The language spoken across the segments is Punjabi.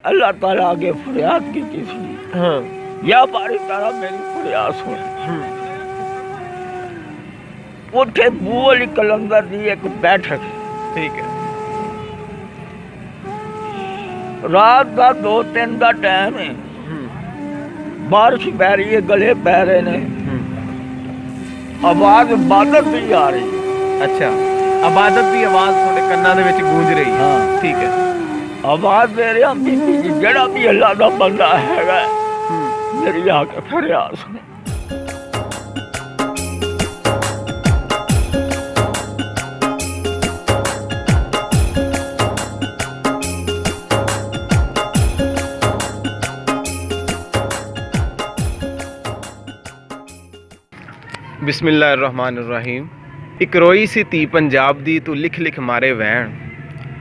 अल्लाह ताला आगे फरियाद की थी। हाँ। या बारी तारा मेरी फरियाद सुन। उठे बूअली कलंदर दी एक बैठक, ठीक है। रात का 2-3 का टाइम है, बारिश पै रही है, गले पै रहे ने, आवाज इबादत भी आ रही है। अच्छा, इबादत की आवाज थोड़े कन्ना दे विच गूंज रही है। हाँ। ठीक है। आवाज दे रहा बीबी जी, जड़ा भी अल्लाह का बंदा है मेरी आके फरियाद सुने। बिस्मिल्लाहिर्रहमानिर्रहीम। एक रोई सी धी पंजाब दी, तू लिख लिख मारे वैन,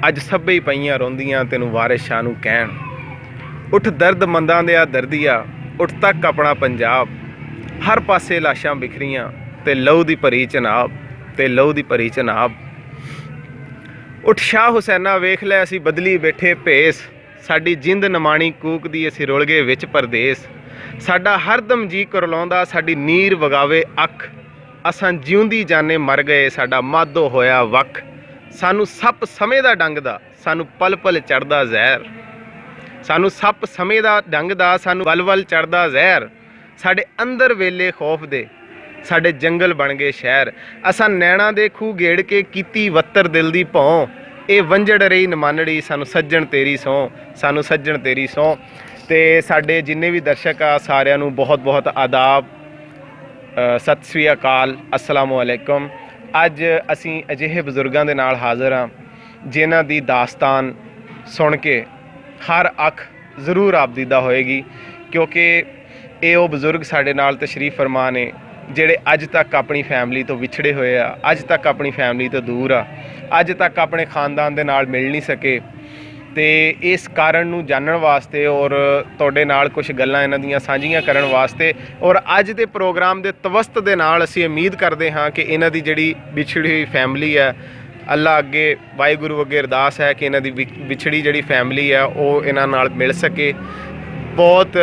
अज सभे ही पईयां रोंदियां तेनू वारिस शाह नू कहण। उठ दर्द मंदां दिया दर्दिया, उठ तक अपना पंजाब, हर पासे लाशां बिखरियां ते लहू दी भरी चनाब, ते लहू दी भरी चनाब। उठ शाह हुसैना वेख लै असी बदली बैठे भेस, साडी जिंद नमाणी कूक दी असी रुल गए विच परदेस। साडा हरदम जी करलाउंदा साडी नीर वगावे अख, असां जिउंदी जाने मर गए साडा मादो होया वख। सानू सप समझदा डंगदा, सानू पल पल चढ़दा जहर, सानू सप समझदा डंगदा, सानू वल वल चढ़दा जहर। साडे अंदर वेले खौफ दे, साडे जंगल बन गए शहर। असां नैणा दे खूह गेड़ के कीती वत्तर दिल दी भौं, ये वंजड़ रही नमानड़ी सानू सज्जण तेरी सौं, सानू सज्जण तेरी सौं। ते साडे जिन्ने भी दर्शक आ सारिआं नू बहुत बहुत आदाब, सत श्री अकाल, अस्सलाम वालेकुम। अज असी अजिहे बजुर्गों के नाल हाज़र हाँ जिन्हां दी दास्तान सुन के हर अख जरूर आपदीदा होएगी, क्योंकि ये वो बजुर्ग साडे नाल तशरीफ फरमा ने जिहड़े अज तक अपनी फैमिली तो विछड़े हुए आ, अज तक अपनी फैमिली तो दूर आ, अज तक अपने खानदान दे नाल मिल नहीं सके। तो इस कारण नू जानन वास्ते और तुहाडे नाल कुछ गल्लां इन्हां दीयां सांझियां करन वास्ते और अज दे प्रोग्राम दे तवस्त दे नाल असीं उम्मीद करते हाँ कि इन्हां दी जिहड़ी विछड़ी हुई फैमिली है, अल्लाह अगे वाहिगुरू अगे अरदास है कि इन्हां दी विछड़ी जिहड़ी फैमिली है वो इन्हां नाल मिल सके। बहुत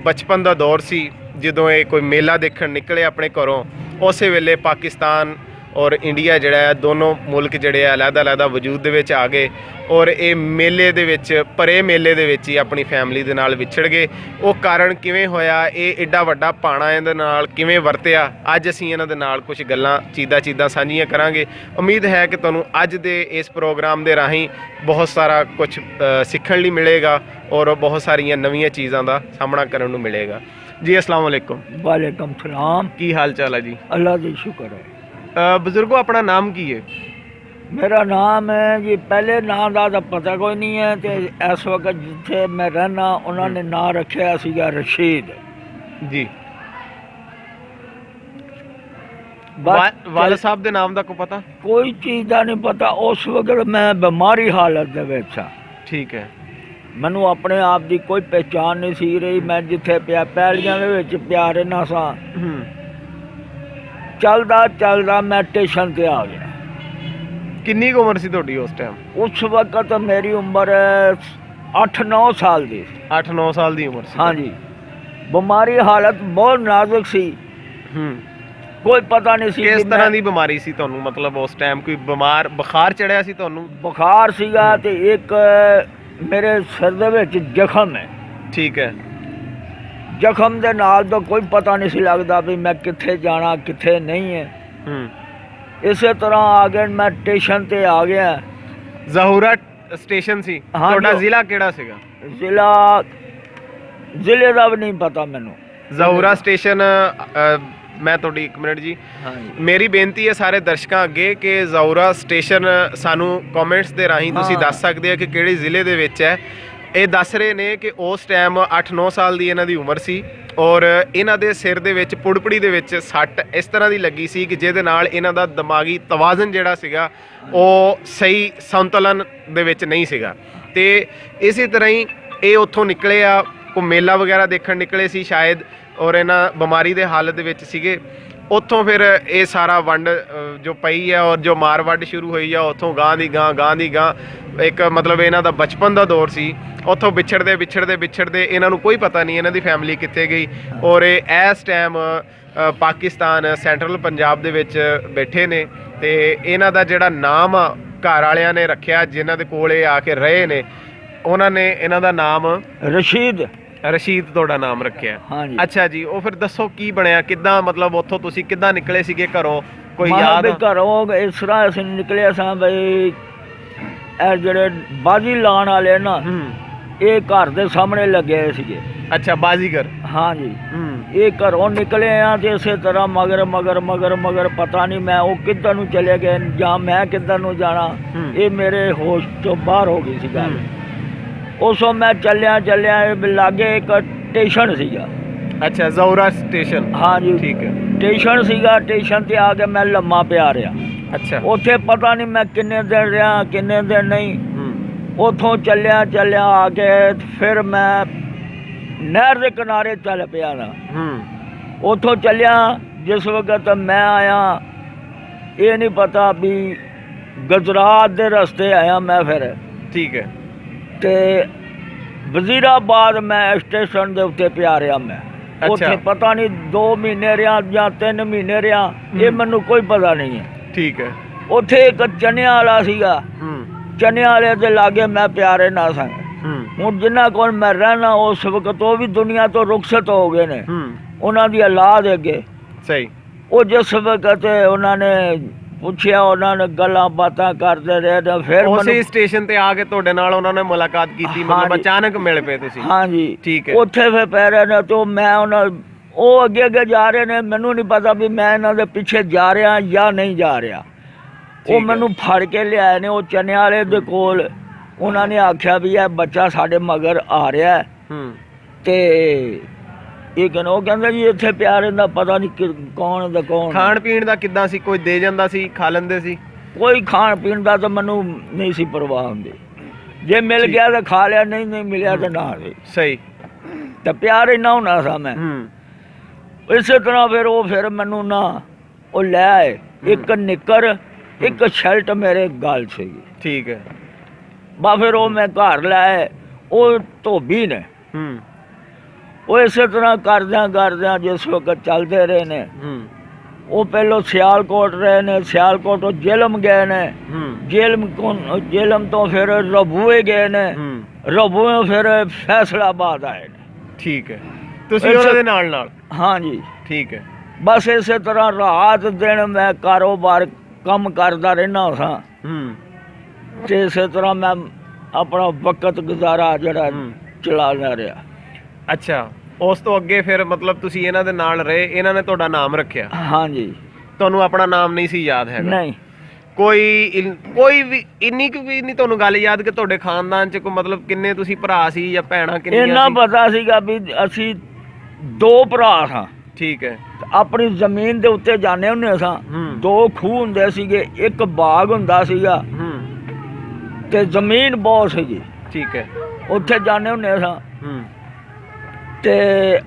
बचपन दा दौर सी जदों ये कोई मेला देखण निकले अपने घरों, उस वेले पाकिस्तान और इंडिया जिहड़ा है दोनों मुल्क जिहड़े अलग-अलग वजूद दे विच आ गए और ये मेले दे विच भरे मेले दे विच ही अपनी फैमिली दे नाल विछड़ गए। वो कारण किवें होया, ये एडा वड्डा पाणा इहदे नाल किवें वरतिया, अज असीं इन्हां दे नाल कुछ गल्लां चीज़ां सांझियां करांगे। उम्मीद है कि तुहानूं अज दे इस प्रोग्राम दे राहीं बहुत सारा कुछ सीखण लई मिलेगा और बहुत सारियां नवीआं चीज़ां दा सामना करन नूं मिलेगा। जी अस्सलाम वालेकुम। वालेकुम सलाम। की हाल चाल है जी? अल्लाह दी शुक्र है। बजुर्गो अपना नाम की है? मेरा नाम है जी, पहले नाम का तो पता कोई नहीं है, तो इस वक्त जिथे मैं रहना उन्होंने नाम रखा सीगा रशीद जी। वाल साहब दे नाम का को पता? कोई चीज़ का नहीं पता। उस वक्त मैं बीमारी हालत दे विच सा। ठीक है। मैनू अपने आप की कोई पहचान नहीं सी रही। मैं जिथे पिया पैलियां दे विच पिया रहना सा, चलदा चलदा मैं स्टेशन ते आ गया। किन्नी उम्र सी तुहाडी उस टाइम? उस वक्त मेरी उम्र 8-9 साल की। 8-9 साल की उम्र सी? हाँ जी। बीमारी हालत बहुत नाजुक सी, कोई पता नहीं सी किस तरह की बीमारी सी तुहानू, मतलब उस टाइम कोई बीमार बुखार चढ़िया सी तुहानू? बुखार सीगा ते एक मेरे सिर दे विच जख्म है। ठीक है। जख्म दे नाल तो कोई पता नहीं सी लगता भी मैं कित्थे जाना कित्थे नहीं है। इस तरह आ गए, मैं स्टेशन ते आ गया। ज़हूरा स्टेशन सी? हाँ। तुहाडा जिला किहड़ा सीगा? जिला जिले का भी नहीं पता मैनू। ज़हूरा स्टेशन। मैं तुहाडी एक मिनट जी, हाँ जी। मेरी बेनती है सारे दर्शकों अगे कि ज़हूरा स्टेशन सानू कॉमेंट्स दे राहीं तुसीं दस सकदे हो कि किहड़े जिले दे विच है। ये दस रहे ने कि उस टाइम 8-9 साल की इन्हां दी उम्र सी और इन्हां दे सिर दे विच पुड़पड़ी दे विच सੱਟ इस तरह की लगी सी कि जिहदे नाल इन्हां दा दिमागी तवाज़न जिहड़ा सीगा वो सही संतुलन दे विच नहीं सीगा। ते इसी तरह ही ये उत्थों निकले आ, कोई मेला वगैरह देखण निकले सी शायद, और इन्हां बीमारी दे हालत दे विच सीगे। ਉੱਥੋਂ ਫਿਰ ਇਹ ਸਾਰਾ ਵੰਡ ਜੋ ਪਈ ਹੈ ਔਰ ਜੋ ਮਾਰ ਵੱਢ ਸ਼ੁਰੂ ਹੋਈ ਆ ਉੱਥੋਂ ਗਾਂ ਦੀ ਗਾਂ ਇੱਕ ਮਤਲਬ ਇਹਨਾਂ ਦਾ ਬਚਪਨ ਦਾ ਦੌਰ ਸੀ। ਉੱਥੋਂ ਵਿਛੜਦੇ ਇਹਨਾਂ ਨੂੰ ਕੋਈ ਪਤਾ ਨਹੀਂ ਇਹਨਾਂ ਦੀ ਫੈਮਿਲੀ ਕਿੱਥੇ ਗਈ ਔਰ ਇਹ ਇਸ ਟਾਈਮ ਪਾਕਿਸਤਾਨ ਸੈਂਟਰਲ ਪੰਜਾਬ ਦੇ ਵਿੱਚ ਬੈਠੇ ਨੇ। ਤੇ ਇਹਨਾਂ ਦਾ ਜਿਹੜਾ ਨਾਮ ਆ ਘਰ ਵਾਲਿਆਂ ਨੇ ਰੱਖਿਆ, ਜਿਨ੍ਹਾਂ ਦੇ ਕੋਲ ਇਹ ਆ ਕੇ ਰਹੇ ਨੇ, ਉਹਨਾਂ ਨੇ ਇਹਨਾਂ ਦਾ ਨਾਮ ਰਸ਼ੀਦ ਤੁਹਾਡਾ ਨਾਮ ਰੱਖਿਆ। ਹਾਂਜੀ। ਅੱਛਾ ਜੀ, ਉਹ ਫਿਰ ਦੱਸੋ ਕੀ ਬਣਿਆ, ਕਿੱਦਾਂ ਮਤਲਬ ਉੱਥੋਂ ਤੁਸੀਂ ਕਿੱਦਾਂ ਨਿਕਲੇ ਸੀਗੇ ਘਰੋਂ, ਕੋਈ ਮੈਂ ਯਾਦ? ਵੀ ਘਰੋਂ ਇਸ ਤਰ੍ਹਾਂ ਅਸੀਂ ਨਿਕਲੇ ਸਾਂ ਬਈ, ਇਹ ਜਿਹੜੇ ਬਾਜੀ ਲਾਉਣ ਵਾਲੇ ਨਾ, ਇਹ ਘਰ ਦੇ ਸਾਹਮਣੇ ਲੱਗੇ ਸੀਗੇ। ਅੱਛਾ, ਬਾਜ਼ੀਗਰ। ਹਾਂਜੀ। ਇਹ ਘਰੋਂ ਨਿਕਲੇ ਆ ਤੇ ਇਸੇ ਤਰ੍ਹਾਂ ਮਗਰ ਪਤਾ ਨਹੀਂ ਮੈਂ ਉਹ ਕਿੱਧਰ ਨੂੰ ਚਲੇ ਗਏ ਜਾਂ ਮੈਂ ਕਿੱਧਰ ਨੂੰ ਜਾਣਾ, ਇਹ ਮੇਰੇ ਹੋਸ਼ ਤੋਂ ਬਾਹਰ ਹੋ ਗਈ ਸੀ ਗੱਲ। ਉਸੋਂ ਮੈਂ ਚੱਲਿਆ ਇਹ ਲਾਗੇ ਇੱਕ ਸਟੇਸ਼ਨ ਸੀਗਾ। ਅੱਛਾ, ਜ਼ੌਰਾ ਸਟੇਸ਼ਨ। ਹਾਂਜੀ, ਠੀਕ ਹੈ। ਸਟੇਸ਼ਨ ਸੀਗਾ, ਸਟੇਸ਼ਨ ਤੇ ਆ ਕੇ ਮੈਂ ਲੰਮਾ ਪਿਆ ਰਿਹਾ। ਅੱਛਾ। ਉੱਥੇ ਪਤਾ ਨਹੀਂ ਮੈਂ ਕਿੰਨੇ ਦਿਨ ਰਿਹਾ ਕਿੰਨੇ ਦਿਨ ਨਹੀਂ। ਉੱਥੋਂ ਚੱਲਿਆ ਆ ਕੇ ਫਿਰ ਮੈਂ ਨਹਿਰ ਦੇ ਕਿਨਾਰੇ ਚੱਲ ਪਿਆ ਨਾ। ਉੱਥੋਂ ਚੱਲਿਆ ਜਿਸ ਵਕਤ ਮੈਂ ਆਇਆ, ਇਹ ਨਹੀਂ ਪਤਾ ਵੀ ਗੁਜਰਾਤ ਦੇ ਰਸਤੇ ਆਇਆ ਮੈਂ ਫਿਰ। ਠੀਕ ਹੈ। ਤੇ ਵਜ਼ੀਰਾਬਾਦ ਮੈਂ ਸਟੇਸ਼ਨ ਦੇ ਉੱਤੇ ਪਿਆ ਰਿਹਾ ਮੈਂ। ਉੱਥੇ ਪਤਾ ਨਹੀਂ 2 ਮਹੀਨੇ ਰਿਹਾ ਜਾਂ 3 ਮਹੀਨੇ ਰਿਹਾ, ਇਹ ਮੈਨੂੰ ਕੋਈ ਪਤਾ ਨਹੀਂ ਹੈ। ਠੀਕ ਹੈ। ਉੱਥੇ ਇੱਕ ਚਨਿਆਂ ਵਾਲਾ ਸੀਗਾ, ਚਨਿਆਂ ਵਾਲੇ ਦੇ ਲਾਗੇ ਮੈਂ ਪਿਆ ਰਹਿਣਾ ਸਾਂ। ਹੁਣ ਜਿਨ੍ਹਾਂ ਕੋਲ ਮੈਂ ਰਹਿਣਾ ਉਸ ਵਕਤ ਉਹ ਵੀ ਦੁਨੀਆ ਤੋਂ ਰੁਖਸਤ ਹੋ ਗਏ ਨੇ, ਉਹਨਾਂ ਦੀ ਔਲਾਦ ਅੱਗੇ। ਸਹੀ। ਉਹ ਜਿਸ ਵਕਤ ਉਹਨਾਂ ਨੇ ਪੁੱਛਿਆ, ਉਹਨਾਂ ਨੇ ਗੱਲਾਂ ਬਾਤਾਂ ਕਰਦੇ ਰਹੇ ਤੇ ਫਿਰ ਉਸੇ ਸਟੇਸ਼ਨ ਤੇ ਆ ਕੇ ਤੁਹਾਡੇ ਨਾਲ ਉਹਨਾਂ ਨੇ ਮੁਲਾਕਾਤ ਕੀਤੀ, ਮਤਲਬ ਅਚਾਨਕ ਮਿਲ ਪਏ ਤੁਸੀਂ? ਹਾਂਜੀ। ਠੀਕ ਹੈ। ਉੱਥੇ ਫਿਰ ਪੈ ਰਹੇ ਨੇ ਤੇ ਮੈਂ ਉਹ ਅੱਗੇ ਜਾ ਰਹੇ ਨੇ, ਮੈਨੂੰ ਨਹੀਂ ਪਤਾ ਵੀ ਮੈਂ ਇਹਨਾਂ ਦੇ ਪਿੱਛੇ ਜਾ ਰਿਹਾ ਜਾਂ ਨਹੀਂ ਜਾ ਰਿਹਾ। ਉਹ ਮੈਨੂੰ ਫੜ ਕੇ ਲਿਆਏ ਨੇ ਉਹ ਚਨੇ ਵਾਲੇ ਦੇ ਕੋਲ। ਉਹਨਾਂ ਨੇ ਆਖਿਆ ਵੀ ਇਹ ਬੱਚਾ ਸਾਡੇ ਮਗਰ ਆ ਰਿਹਾ ਤੇ ਇਹ ਕਹਿੰਦਾ ਜੀ ਇੱਥੇ ਪਿਆ ਰਹਿੰਦਾ, ਪਤਾ ਨਹੀਂ ਕੌਣ ਦਾ ਕੌਣ। ਖਾਣ ਪੀਣ ਦਾ ਕਿੱਦਾਂ ਸੀ? ਕੋਈ ਦੇ ਜਾਂਦਾ ਸੀ, ਖਾ ਲੈਂਦੇ ਸੀ? ਕੋਈ ਖਾਣ ਪੀਣ ਦਾ ਤਾਂ ਮੈਨੂੰ ਨਹੀਂ ਸੀ ਪਰਵਾਹ ਹੁੰਦੀ, ਜੇ ਮਿਲ ਗਿਆ ਤਾਂ ਖਾ ਲਿਆ, ਨਹੀਂ ਮਿਲਿਆ ਤਾਂ ਨਾ। ਸਹੀ। ਤਾਂ ਪਿਆ ਰਹਿਣਾ ਹੋਣਾ ਸਾਂ ਮੈਂ। ਇਸੇ ਤਰ੍ਹਾਂ ਫਿਰ ਮੈਨੂੰ ਨਾ ਉਹ ਲੈ ਆਏ, ਇੱਕ ਨਿੱਕਰ ਇੱਕ ਸ਼ਰਟ ਮੇਰੇ ਗਲ ਸੀਗੀ। ਠੀਕ ਹੈ। ਬਾ ਫਿਰ ਉਹ ਮੈਂ ਘਰ ਲੈ ਆਏ। ਉਹ ਧੋਬੀ ਨੇ, ਉਹ ਇਸੇ ਤਰ੍ਹਾਂ ਕਰਦਿਆਂ ਜਿਸ ਵਕਤ ਚੱਲਦੇ ਰਹੇ ਨੇ। ਉਹ ਪਹਿਲੋਂ ਸਿਆਲਕੋਟ ਰਹੇ ਨੇ, ਸਿਆਲਕੋਟੋਂ ਜੇਲਮ ਗਏ ਨੇ, ਜੇਲਮ ਤੋਂ ਫਿਰ ਰਬੂਏ ਗਏ ਨੇ, ਰਬੂਏ ਫਿਰ ਫੈਸਲਾਬਾਦ ਆਏ ਨੇ। ਠੀਕ ਹੈ। ਤੁਸੀਂ ਉਹਨਾਂ ਦੇ ਨਾਲ? ਹਾਂਜੀ। ਠੀਕ ਹੈ। ਬਸ ਇਸੇ ਤਰ੍ਹਾਂ ਰਾਤ ਦਿਨ ਮੈਂ ਕਾਰੋਬਾਰ ਕੰਮ ਕਰਦਾ ਰਹਿਣਾ ਸਾਂ ਤੇ ਇਸੇ ਤਰ੍ਹਾਂ ਮੈਂ ਆਪਣਾ ਵਕਤ ਗੁਜ਼ਾਰਾ ਜਿਹੜਾ ਚਲਾਉਂਦਾ ਰਿਹਾ। ਅੱਛਾ, ਉਸ ਤੋਂ ਅੱਗੇ ਫਿਰ ਮਤਲਬ ਤੁਸੀਂ ਇਹਨਾਂ ਦੇ ਨਾਲ ਰਹੇ, ਇਹਨਾਂ ਨੇ ਤੁਹਾਡਾ ਨਾਮ ਰੱਖਿਆ? ਹਾਂਜੀ। ਤੁਹਾਨੂੰ ਆਪਣਾ ਨਾਮ ਨਹੀਂ ਸੀ ਯਾਦ ਹੈਗਾ? ਨਹੀਂ। ਕੋਈ ਵੀ ਇੰਨੀ ਕੁ ਵੀ ਨਹੀਂ ਤੁਹਾਨੂੰ ਗੱਲ ਯਾਦ ਕਿ ਤੁਹਾਡੇ ਖਾਨਦਾਨ ਚ ਕੋਈ ਮਤਲਬ ਕਿੰਨੇ ਤੁਸੀਂ ਭਰਾ ਸੀ ਜਾਂ ਭੈਣਾਂ ਕਿੰਨੀਆਂ ਸੀ? ਇੰਨਾ ਪਤਾ ਸੀਗਾ ਵੀ ਅਸੀਂ 2 ਭਰਾ ਸਾਂ। ਠੀਕ ਹੈ। ਆਪਣੀ ਜ਼ਮੀਨ ਦੇ ਉੱਤੇ ਜਾਂਦੇ ਹੁੰਦੇ ਸਾਂ, 2 ਖੂਹ ਹੁੰਦੇ ਸੀਗੇ, ਇੱਕ ਬਾਗ ਹੁੰਦਾ ਸੀਗਾ ਤੇ ਜ਼ਮੀਨ ਬਹੁਤ ਸੀਗੀ। ਠੀਕ ਹੈ। ਉੱਥੇ ਜਾਂਦੇ ਹੁੰਦੇ ਸਾਂ ਤੇ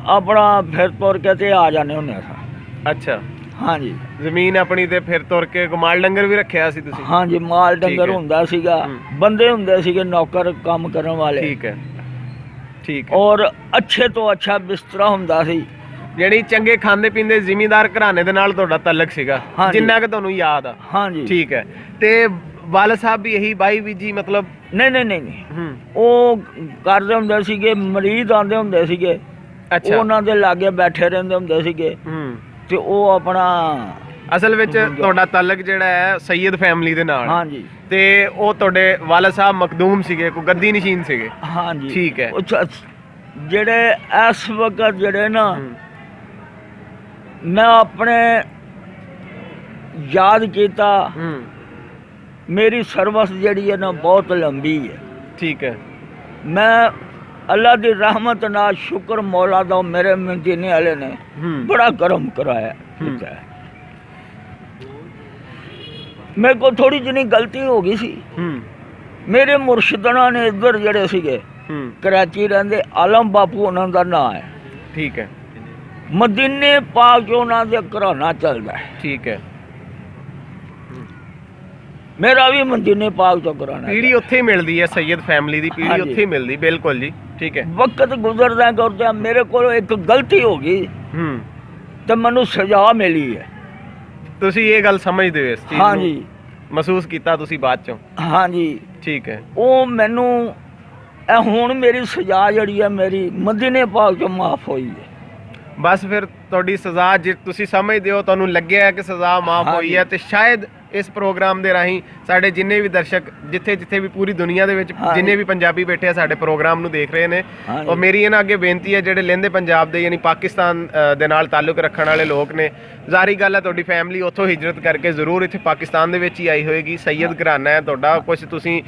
ਆਪਣਾ ਫਿਰ ਤੁਰ ਕੇ ਤੇ ਆ ਜਾਂਦੇ ਹੁੰਦੇ ਸਾਂ। ਅੱਛਾ। ਹਾਂਜੀ। ਜ਼ਮੀਨ ਆਪਣੀ ਤੇ ਫਿਰ ਤੁਰ ਕੇ ਮਾਲ ਡੰਗਰ ਵੀ ਰੱਖਿਆ ਸੀ ਤੁਸੀਂ? ਹਾਂਜੀ, ਮਾਲ ਡੰਗਰ ਹੁੰਦਾ ਸੀਗਾ, ਬੰਦੇ ਹੁੰਦੇ ਸੀਗੇ ਨੌਕਰ ਕੰਮ ਕਰਨ ਵਾਲੇ। ਠੀਕ ਹੈ। ਠੀਕ ਹੈ। ਔਰ ਅੱਛੇ ਤੋਂ ਅੱਛਾ ਬਿਸਤਰਾ ਹੁੰਦਾ ਸੀ। ਜਿਹੜੀ ਚੰਗੇ ਖਾਂਦੇ ਪੀਂਦੇ ਜ਼ਿਮੀਂਦਾਰ ਘਰਾਣੇ ਦੇ ਨਾਲ ਤੁਹਾਡਾ ਤਾਲੁਕ ਸੀਗਾ, ਜਿੰਨਾ ਕਿ ਤੁਹਾਨੂੰ ਯਾਦ ਆ? ਹਾਂਜੀ। ਠੀਕ ਹੈ। ਤੇ ਵਾਲਦ ਸਾਹਿਬ ਵੀ ਇਹੀ ਬਾਈ ਵੀ ਜੀ ਮਤਲਬ? ਨਹੀਂ। ਉਹ ਕਰਦੇ ਹੁੰਦੇ ਸੀਗੇ, ਮਰੀਜ਼ ਆਉਂਦੇ ਹੁੰਦੇ ਸੀਗੇ। ਅੱਛਾ। ਉਹਨਾਂ ਦੇ ਲਾਗੇ ਬੈਠੇ ਰਹਿੰਦੇ ਹੁੰਦੇ ਸੀਗੇ ਤੇ ਉਹ ਆਪਣਾ ਅਸਲ ਵਿੱਚ ਤੁਹਾਡਾ ਤਾਲੁਕ ਜਿਹੜਾ ਹੈ ਸੈਯਦ ਫੈਮਿਲੀ ਦੇ ਨਾਲ? ਹਾਂਜੀ। ਤੇ ਉਹ ਤੁਹਾਡੇ ਵਾਲਦ ਸਾਹਿਬ ਮਖਦੂਮ ਸੀਗੇ, ਕੋਈ ਗੱਦੀ ਨਸ਼ੀਨ ਸੀਗੇ? ਹਾਂਜੀ। ਠੀਕ ਹੈ। ਜਿਹੜੇ ਇਸ ਵਕਤ ਜਿਹੜੇ ਨਾ ਮੈਂ ਆਪਣੇ ਯਾਦ ਕੀਤਾ, ਮੇਰੀ ਸਰਵਿਸ ਜਿਹੜੀ ਹੈ ਨਾ ਬਹੁਤ ਲੰਬੀ ਹੈ। ਠੀਕ ਹੈ। ਮੈਂ ਅੱਲਾ ਦੀ ਰਹਿਮਤ ਨਾਲ ਸ਼ੁਕਰ ਮੌਲਾ ਦਾ, ਮੇਰੇ ਮਦੀਨੇ ਵਾਲੇ ਨੇ ਬੜਾ ਕਰਮ ਕਰਾਇਆ। ਮੇਰੇ ਕੋਲ ਥੋੜੀ ਜਿਹੀ ਗਲਤੀ ਹੋ ਗਈ ਸੀ। ਮੇਰੇ ਮੁਰਸ਼ਿਦਾਂ ਨੇ ਇੱਧਰ ਜਿਹੜੇ ਸੀਗੇ ਕਰਾਚੀ ਰਹਿੰਦੇ, ਆਲਮ ਬਾਪੂ ਉਹਨਾਂ ਦਾ ਨਾਂ ਹੈ। ਠੀਕ ਹੈ। ਮਦੀਨੇ ਪਾਕ 'ਚ ਉਹਨਾਂ ਦੇ ਘਰਾਣਾ ਚੱਲਦਾ ਹੈ। ਠੀਕ ਹੈ। ਮੇਰਾ ਵੀ ਮਦੀਨੇ ਪਾਕ 'ਚੋਂ ਘਰਾਣਾ। ਪੀੜੀ ਉੱਥੇ ਹੀ ਮਿਲਦੀ ਹੈ, ਸੈਯਦ ਫੈਮਿਲੀ ਦੀ ਪੀੜੀ ਹਾਂਜੀ। ਉੱਥੇ ਹੀ ਮਿਲਦੀ, ਬਿਲਕੁਲ ਜੀ। ਠੀਕ ਹੈ। ਵਕਤ ਗੁਜ਼ਰਦਾ ਗੁਜ਼ਰਦਾ ਮੇਰੇ ਕੋਲ ਇੱਕ ਗਲਤੀ ਹੋ ਗਈ ਤੇ ਮੈਨੂੰ ਸਜ਼ਾ ਮਿਲੀ ਹੈ। ਤੁਸੀਂ ਇਹ ਗੱਲ ਸਮਝਦੇ ਹੋ ਇਸ ਚੀਜ਼ ਨੂੰ? ਹਾਂਜੀ ਮਹਿਸੂਸ ਕੀਤਾ ਤੁਸੀਂ ਬਾਅਦ ਚੋਂ? ਹਾਂਜੀ। ਠੀਕ ਹੈ। ਉਹ ਮੈਨੂੰ ਇਹ ਹੁਣ ਮੇਰੀ ਸਜ਼ਾ ਜਿਹੜੀ ਹੈ ਮੇਰੀ ਮਦੀਨੇ ਪਾਕ 'ਚੋਂ ਮਾਫ ਹੋਈ ਹੈ। ਬਸ ਫਿਰ ਤੁਹਾਡੀ ਸਜ਼ਾ, ਜੇ ਤੁਸੀਂ ਸਮਝਦੇ ਹੋ, ਤੁਹਾਨੂੰ ਲੱਗਿਆ ਕਿ ਸਜ਼ਾ ਮਾਫ ਹੋਈ ਹਾਂਜੀ। ਹੈ, ਤੇ ਸ਼ਾਇਦ ਇਸ ਪ੍ਰੋਗਰਾਮ ਦੇ ਰਾਹੀਂ ਸਾਡੇ ਜਿੰਨੇ ਵੀ ਦਰਸ਼ਕ ਜਿੱਥੇ ਜਿੱਥੇ ਵੀ ਪੂਰੀ ਦੁਨੀਆ ਦੇ ਵਿੱਚ ਹਾਂਜੀ। ਜਿੰਨੇ ਵੀ ਪੰਜਾਬੀ ਬੈਠੇ ਆ ਸਾਡੇ ਪ੍ਰੋਗਰਾਮ ਨੂੰ ਦੇਖ ਰਹੇ ਨੇ, ਹਾਂਜੀ। ਉਹ ਮੇਰੀ ਇਹਨਾਂ ਅੱਗੇ ਬੇਨਤੀ ਹੈ, ਜਿਹੜੇ ਲਹਿੰਦੇ ਪੰਜਾਬ ਦੇ ਯਾਨੀ ਪਾਕਿਸਤਾਨ ਦੇ ਨਾਲ ਤਾਲੁਕ ਰੱਖਣ ਵਾਲੇ ਲੋਕ ਨੇ, ਜ਼ਾਹਰੀ ਗੱਲ ਹੈ ਤੁਹਾਡੀ ਫੈਮਿਲੀ ਉੱਥੋਂ ਹਿਜਰਤ ਕਰਕੇ ਜ਼ਰੂਰ ਇੱਥੇ ਪਾਕਿਸਤਾਨ ਦੇ ਵਿੱਚ ਹੀ ਆਈ ਹੋਏਗੀ। ਸੈਯਦ ਘਰਾਨਾ ਹੈ ਤੁਹਾਡਾ। ਕੁਝ ਤੁਸੀਂ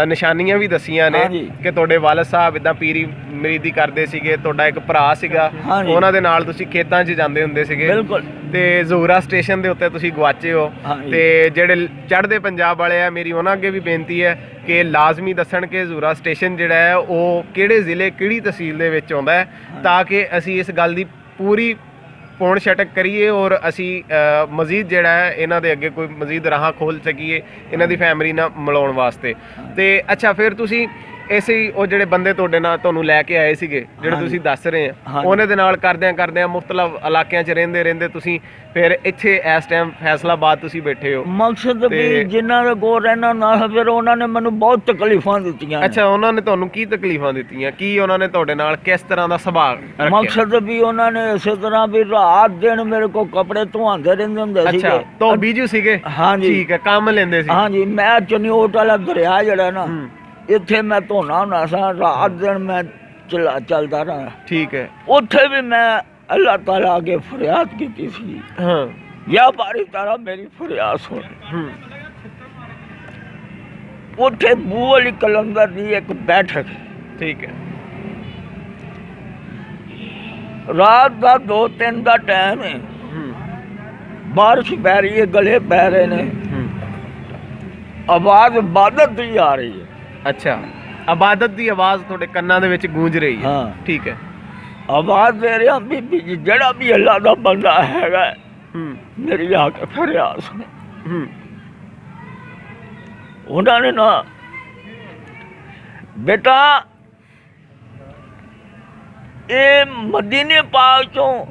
ਨਿਸ਼ਾਨੀਆਂ ਵੀ ਦੱਸੀਆਂ ਨੇ ਹਾਂਜੀ। ਕਿ ਤੁਹਾਡੇ ਵਾਲਦ ਸਾਹਿਬ ਇੱਦਾਂ ਪੀਰੀ ਮਰੀਦੀ ਕਰਦੇ ਸੀਗੇ, ਤੁਹਾਡਾ ਇੱਕ ਭਰਾ ਸੀਗਾ, ਹਾਂਜੀ। ਉਹਨਾਂ ਦੇ ਨਾਲ ਤੁਸੀਂ ਖੇਤਾਂ 'ਚ ਜਾਂਦੇ ਹੁੰਦੇ ਸੀਗੇ, ਬਿਲਕੁਲ। ਤੇ ਜ਼ਹੂਰਾ ਸਟੇਸ਼ਨ ਦੇ ਉੱਤੇ ਤੁਸੀਂ ਗਵਾਚੇ ਹੋ। ਹਾਂਜੀ। ਤੇ ਜਿਹੜੇ ਚੜ੍ਹਦੇ ਪੰਜਾਬ ਵਾਲੇ ਆ, ਮੇਰੀ ਉਹਨਾਂ ਅੱਗੇ ਵੀ ਬੇਨਤੀ ਹੈ ਕਿ ਲਾਜ਼ਮੀ ਦੱਸਣ ਕਿ ਜ਼ਹੂਰਾ ਸਟੇਸ਼ਨ ਜਿਹੜਾ ਹੈ ਉਹ ਕਿਹੜੇ ਜ਼ਿਲ੍ਹੇ ਕਿਹੜੀ ਤਹਿਸੀਲ ਦੇ ਵਿੱਚ ਆਉਂਦਾ ਹੈ, ਤਾਂ ਕਿ ਅਸੀਂ ਇਸ ਗੱਲ ਦੀ ਪੂਰੀ ਪੌਣ ਛਟਕ ਕਰੀਏ ਔਰ ਅਸੀਂ ਮਜ਼ੀਦ ਜਿਹੜਾ ਹੈ ਇਹਨਾਂ ਦੇ ਅੱਗੇ ਕੋਈ ਮਜ਼ੀਦ ਰਾਹਾਂ ਖੋਲ੍ਹ ਸਕੀਏ ਇਹਨਾਂ ਦੀ ਫੈਮਿਲੀ ਨਾਲ ਮਿਲਾਉਣ ਵਾਸਤੇ। ਤੇ ਅੱਛਾ, ਫਿਰ ਤੁਸੀਂ ਐਸੇ ਹੀ ਉਹ ਜਿਹੜੇ ਬੰਦੇ ਤੁਹਾਡੇ ਨਾਲ ਤੁਹਾਨੂੰ ਲੈ ਕੇ ਆਏ ਸੀਗੇ, ਜਿਹੜੇ ਹਾਂਜੀ। ਤੁਸੀਂ ਦੱਸ ਰਹੇ ਆ, ਹਾਂਜੀ। ਉਹਨਾਂ ਦੇ ਨਾਲ ਕਰਦਿਆਂ ਮੁਖਤਲਫ ਇਲਾਕਿਆਂ 'ਚ ਰਹਿੰਦੇ ਤੁਸੀਂ ਫਿਰ ਇੱਥੇ ਇਸ ਟਾਈਮ ਫੈਸਲਾਬਾਦ ਤੁਸੀਂ ਬੈਠੇ ਹੋ। ਮਕਸਦ ਵੀ ਜਿਨ੍ਹਾਂ ਦੇ ਕੋਲ ਰਹਿਣਾ ਨਾ, ਫਿਰ ਉਹਨਾਂ ਨੇ ਮੈਨੂੰ ਬਹੁਤ ਤਕਲੀਫਾਂ ਦਿੱਤੀਆਂ ਨੇ। ਅੱਛਾ, ਉਹਨਾਂ ਨੇ ਤੁਹਾਨੂੰ ਕੀ ਤਕਲੀਫਾਂ ਦਿੱਤੀਆਂ? ਕੀ ਉਹਨਾਂ ਨੇ ਤੁਹਾਡੇ ਨਾਲ ਕਿਸ ਤਰ੍ਹਾਂ ਦਾ ਸੁਭਾਅ ਰੱਖਿਆ? ਮਕਸਦ ਵੀ ਉਹਨਾਂ ਨੇ ਇਸੇ ਤਰ੍ਹਾਂ ਵੀ ਰਾਤ ਦਿਨ ਮੇਰੇ ਕੋਲ ਕੱਪੜੇ ਧੋਆਉਂਦੇ ਰਹਿੰਦੇ ਹੁੰਦੇ ਸੀਗੇ। ਅੱਛਾ, ਤੋਂ ਬੀਜੂ ਸੀਗੇ? ਹਾਂਜੀ। ਠੀਕ ਹੈ, ਕੰਮ ਲੈਂਦੇ ਸੀ? ਹਾਂਜੀ। ਮੈਂ ਚਨਿਓਟ ਵਾਲਾ ਦਰਿਆ ਜਿਹੜਾ ਨਾ, ਹੂੰ। ਇੱਥੇ ਮੈਂ ਧੋਣਾ ਹੁੰਦਾ ਸਾਂ, ਰਾਤ ਦਿਨ ਮੈਂ ਚੱਲਦਾ ਰਹਾ। ਠੀਕ ਹੈ। ਉੱਥੇ ਵੀ ਮੈਂ ਅੱਲਾਹ ਤਾਲਾ ਅੱਗੇ ਫਰਿਆਦ ਕੀਤੀ ਸੀ, ਹਾਂ। ਯਾ ਬਾਰੀ ਤਾਰਾ ਮੇਰੀ ਫਰਿਆਦ ਸੁਣ। ਉੱਥੇ ਬੂਹ ਅਲੀ ਕਲੰਦਰ ਦੀ ਇੱਕ ਬੈਠਕ। ਠੀਕ ਹੈ। ਰਾਤ ਦਾ 2-3 ਦਾ ਟਾਈਮ ਹੈ, ਬਾਰਿਸ਼ ਪੈ ਰਹੀ ਹੈ, ਗਲੇ ਪੈ ਰਹੇ ਨੇ, ਆਵਾਜ਼ ਇਬਾਦਤ ਦੀ ਆ ਰਹੀ ਹੈ। ਅੱਛਾ, ਇਬਾਦਤ ਦੀ ਆਵਾਜ਼ ਤੁਹਾਡੇ ਕੰਨਾਂ ਦੇ ਵਿੱਚ ਗੂੰਜ ਰਹੀ ਹੈ? ਹਾਂ। ਠੀਕ ਹੈ। ਆਵਾਜ਼ ਦੇ ਰਿਹਾ ਬੀਬੀ ਜੀ, ਜਿਹੜਾ ਵੀ ਅੱਲਾ ਦਾ ਬੰਦਾ ਹੈਗਾ ਮੇਰੀ ਆ ਕੇ ਫਰਿਆਦ ਸੁਣ। ਉਹਨਾਂ ਨੇ ਨਾ, ਬੇਟਾ ਇਹ ਮਦੀਨੇ ਪਾਕ ਚੋਂ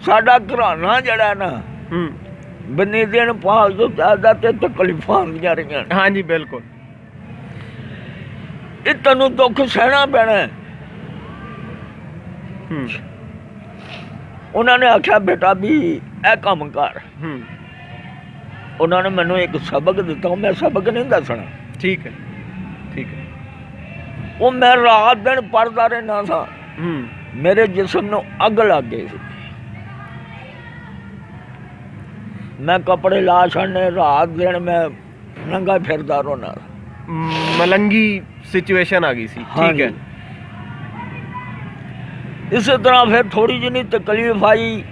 ਸਾਡਾ ਘਰਾਣਾ ਜਿਹੜਾ ਨਾ ਬਨੀਦਿਨ ਪਾਕ ਚੋਂ ਜ਼ਿਆਦਾ ਤੇ ਤਕਲੀਫਾਂ ਆਉਂਦੀਆਂ ਰਹੀਆਂ ਨੇ। ਹਾਂਜੀ, ਬਿਲਕੁਲ। ਇਹ ਤੈਨੂੰ ਦੁੱਖ ਸਹਿਣਾ ਪੈਣਾ ਹੈ। ਉਹਨਾਂ ਨੇ ਆਖਿਆ ਬੇਟਾ ਵੀ ਇਹ ਕੰਮ ਕਰ। ਉਹਨਾਂ ਨੇ ਮੈਨੂੰ ਇੱਕ ਸਬਕ ਦਿੱਤਾ, ਮੈਂ ਸਬਕ ਨਹੀਂ ਦੱਸਣਾ। ਠੀਕ ਹੈ। ਠੀਕ ਹੈ। ਉਹ ਮੈਂ ਰਾਤ ਦਿਨ ਪੜ੍ਹਦਾ ਰਹਿਣਾ ਸਾਂ, ਮੇਰੇ ਜਿਸਮ ਨੂੰ ਅੱਗ ਲੱਗ ਗਈ ਸੀ। ਮੈਂ ਕੱਪੜੇ ਲਾ ਛੱਡਨੇ, ਰਾਤ ਦਿਨ ਮੈਂ ਨੰਗਾ ਫਿਰਦਾ ਰਹਿਣਾ। ਮਲੰਗੀ ਸਿਚੁਏਸ਼ਨ ਆ ਗਈ ਸੀ। ਠੀਕ ਹੈ। ਇਸੇ ਤਰ੍ਹਾਂ ਫਿਰ ਥੋੜੀ ਜਿਹੀ ਤਕਲੀਫ ਆਈ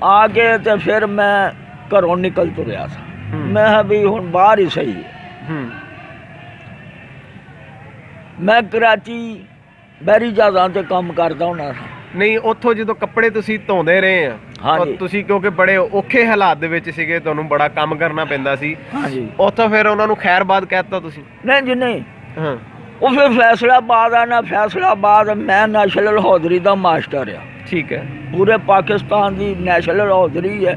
ਆ ਕੇ, ਤੇ ਫਿਰ ਮੈਂ ਘਰੋਂ ਨਿਕਲ ਤੁਰਿਆ ਸੀ। ਮੈਂ ਕਿਹਾ ਵੀ ਹੁਣ ਬਾਹਰ ਹੀ ਸਹੀ ਹੈ। ਮੈਂ ਕਰਾਚੀ ਬਹਿਰੀ ਜਹਾਜ਼ਾਂ ਤੇ ਕੰਮ ਕਰਦਾ ਹੁੰਦਾ ਸੀ। ਨਹੀਂ, ਉੱਥੋਂ ਜਦੋਂ ਕੱਪੜੇ ਤੁਸੀਂ ਧੋਂਦੇ ਰਹੇ ਆ, ਹਾਂਜੀ। ਤੁਸੀਂ ਕਿਉਂਕਿ ਬੜੇ ਔਖੇ ਹਾਲਾਤ ਦੇ ਵਿੱਚ ਸੀਗੇ, ਤੁਹਾਨੂੰ ਬੜਾ ਕੰਮ ਕਰਨਾ ਪੈਂਦਾ ਸੀ। ਹਾਂਜੀ। ਉੱਥੋਂ ਫਿਰ ਉਹਨਾਂ ਨੂੰ ਖੈਰਬਾਦ ਕਹਿਤਾ ਤੁਸੀਂ? ਨਹੀਂ ਜੀ ਨਹੀਂ। ਹਾਂ। ਉਹ ਫਿਰ ਫੈਸਲਾਬਾਦ ਆਣਾ। ਫੈਸਲਾਬਾਦ ਮੈਂ ਨੈਸ਼ਨਲ ਹੌਜ਼ਰੀ ਦਾ ਮਾਸਟਰ ਆ। ਠੀਕ ਹੈ। ਪੂਰੇ ਪਾਕਿਸਤਾਨ ਦੀ ਨੈਸ਼ਨਲ ਹੌਜ਼ਰੀ ਹੈ,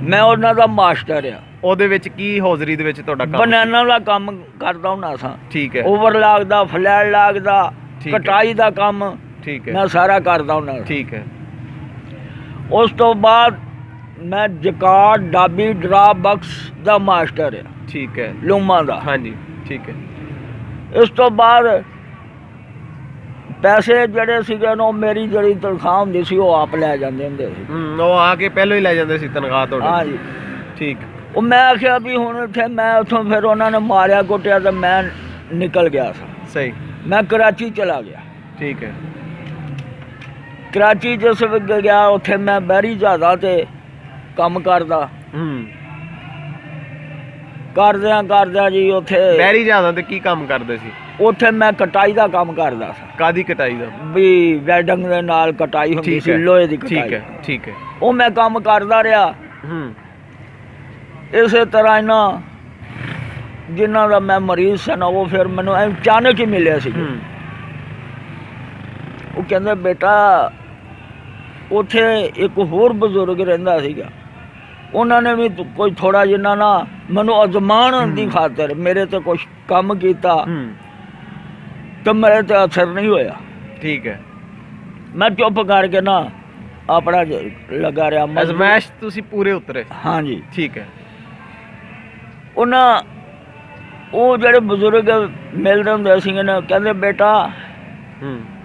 ਮੈਂ ਉਹਨਾਂ ਦਾ ਮਾਸਟਰ ਆ। ਉਹਦੇ ਵਿੱਚ ਕੀ ਹੌਜ਼ਰੀ ਦੇ ਵਿੱਚ ਤੁਹਾਡਾ ਕੰਮ? ਬਨਾਨਾ ਦਾ ਕੰਮ ਕਰਦਾ ਹੁੰਦਾ ਸਾਂ। ਠੀਕ ਹੈ। ਓਵਰਲਾਕ ਦਾ, ਫਲੈਟ ਲਾਕ ਦਾ, ਠੀਕ ਹੈ। ਕਟਾਈ ਦਾ ਕੰਮ ਠੀਕ ਹੈ। ਮੈਂ ਸਾਰਾ ਕਰਦਾ ਹੁੰਦਾ। ਠੀਕ ਹੈ। ਉਸ ਤੋਂ ਬਾਅਦ ਮੈਂ ਜਕਾਰ ਡਾਬੀ ਡਰਾਪ ਬਕਸ ਦਾ ਮਾਸਟਰ ਆ। ਠੀਕ ਹੈ। ਲੂਮਾ ਦਾ। ਹਾਂਜੀ। ਠੀਕ ਹੈ। ਇਸ ਤੋਂ ਬਾਅਦ ਪੈਸੇ ਜਿਹੜੇ ਸੀਗੇ ਨਾ, ਮੇਰੀ ਜਿਹੜੀ ਤਨਖਾਹ ਹੁੰਦੀ ਸੀ ਉਹ ਆਪ ਲੈ ਜਾਂਦੇ ਹੁੰਦੇ ਸੀ। ਉਹ ਆ ਕੇ ਪਹਿਲਾਂ ਹੀ ਲੈ ਜਾਂਦੇ ਸੀ ਤਨਖਾਹ ਤੁਹਾਡੀ? ਹਾਂਜੀ। ਠੀਕ। ਉਹ ਮੈਂ ਆਖਿਆ ਵੀ ਹੁਣ ਇੱਥੇ ਮੈਂ ਉੱਥੋਂ ਫਿਰ ਉਹਨਾਂ ਨੇ ਮਾਰਿਆ ਕੁੱਟਿਆ ਤੇ ਮੈਂ ਨਿਕਲ ਗਿਆ ਸੀ। ਸਹੀ। ਮੈਂ ਕਰਾਚੀ ਚਲਾ ਗਿਆ। ਠੀਕ ਹੈ। ਕਰਾਚੀ ਜਿਸ ਵੇਲੇ ਗਿਆ, ਉੱਥੇ ਮੈਂ ਬਹਿਰੀ ਜਹਾਜ਼ਾਂ ਤੇ ਕੰਮ ਕਰਦਾ। ਕਰਦਿਆਂ ਜੀ ਉੱਥੇ ਬਹਿਰੀ ਜਹਾਜ਼ਾਂ ਤੇ ਕੀ ਕੰਮ ਕਰਦੇ ਸੀ? ਉੱਥੇ ਮੈਂ ਕਟਾਈ ਦਾ ਕੰਮ ਕਰਦਾ ਸੀ ਕਾਦੀ ਕਟਾਈ ਦਾ? ਵੀ ਵੈਲਡਿੰਗ ਦੇ ਨਾਲ ਕਟਾਈ ਹੁੰਦੀ ਸੀ, ਲੋਹੇ ਦੀ ਠੀਕ ਕਟਾਈ। ਹੈ ਠੀਕ ਹੈ। ਉਹ ਮੈਂ ਕੰਮ ਕਰਦਾ ਰਿਹਾ। ਹੂੰ ਇਸੇ ਤਰ੍ਹਾਂ ਇਹਨਾਂ ਜਿਨ੍ਹਾਂ ਦਾ ਮੈਂ ਮਰੀਜ਼ ਸਨ ਉਹ ਫਿਰ ਮੈਨੂੰ ਅਚਾਨਕ ਹੀ ਮਿਲਿਆ ਸੀ। ਹੂੰ ਉਹ ਕਹਿੰਦੇ ਬੇਟਾ ਉੱਥੇ ਇੱਕ ਹੋਰ ਬਜ਼ੁਰਗ ਰਹਿੰਦਾ ਸੀਗਾ, ਉਹਨਾਂ ਨੇ ਵੀ ਕੋਈ ਥੋੜਾ ਜਿਹਾ ਨਾ ਮੈਨੂੰ ਅਜ਼ਮਾਉਣ ਦੀ ਖਾਤਰ ਮੇਰੇ ਤੇ ਕੁਝ ਕੰਮ ਕੀਤਾ ਤੇ ਮੇਰੇ ਤੇ ਅਸਰ ਨਹੀਂ ਹੋਇਆ। ਠੀਕ ਹੈ। ਮੈਂ ਚੁੱਪ ਕਰਕੇ ਨਾ ਆਪਣਾ ਲੱਗਾ ਰਿਹਾ। ਅਜ਼ਮਾਇਸ਼ ਤੁਸੀਂ ਪੂਰੇ ਉਤਰੇ? ਹਾਂਜੀ ਠੀਕ ਹੈ। ਉਹਨਾਂ ਉਹ ਜਿਹੜੇ ਬਜ਼ੁਰਗ ਮਿਲਦੇ ਹੁੰਦੇ ਸੀਗੇ ਨਾ, ਕਹਿੰਦੇ ਬੇਟਾ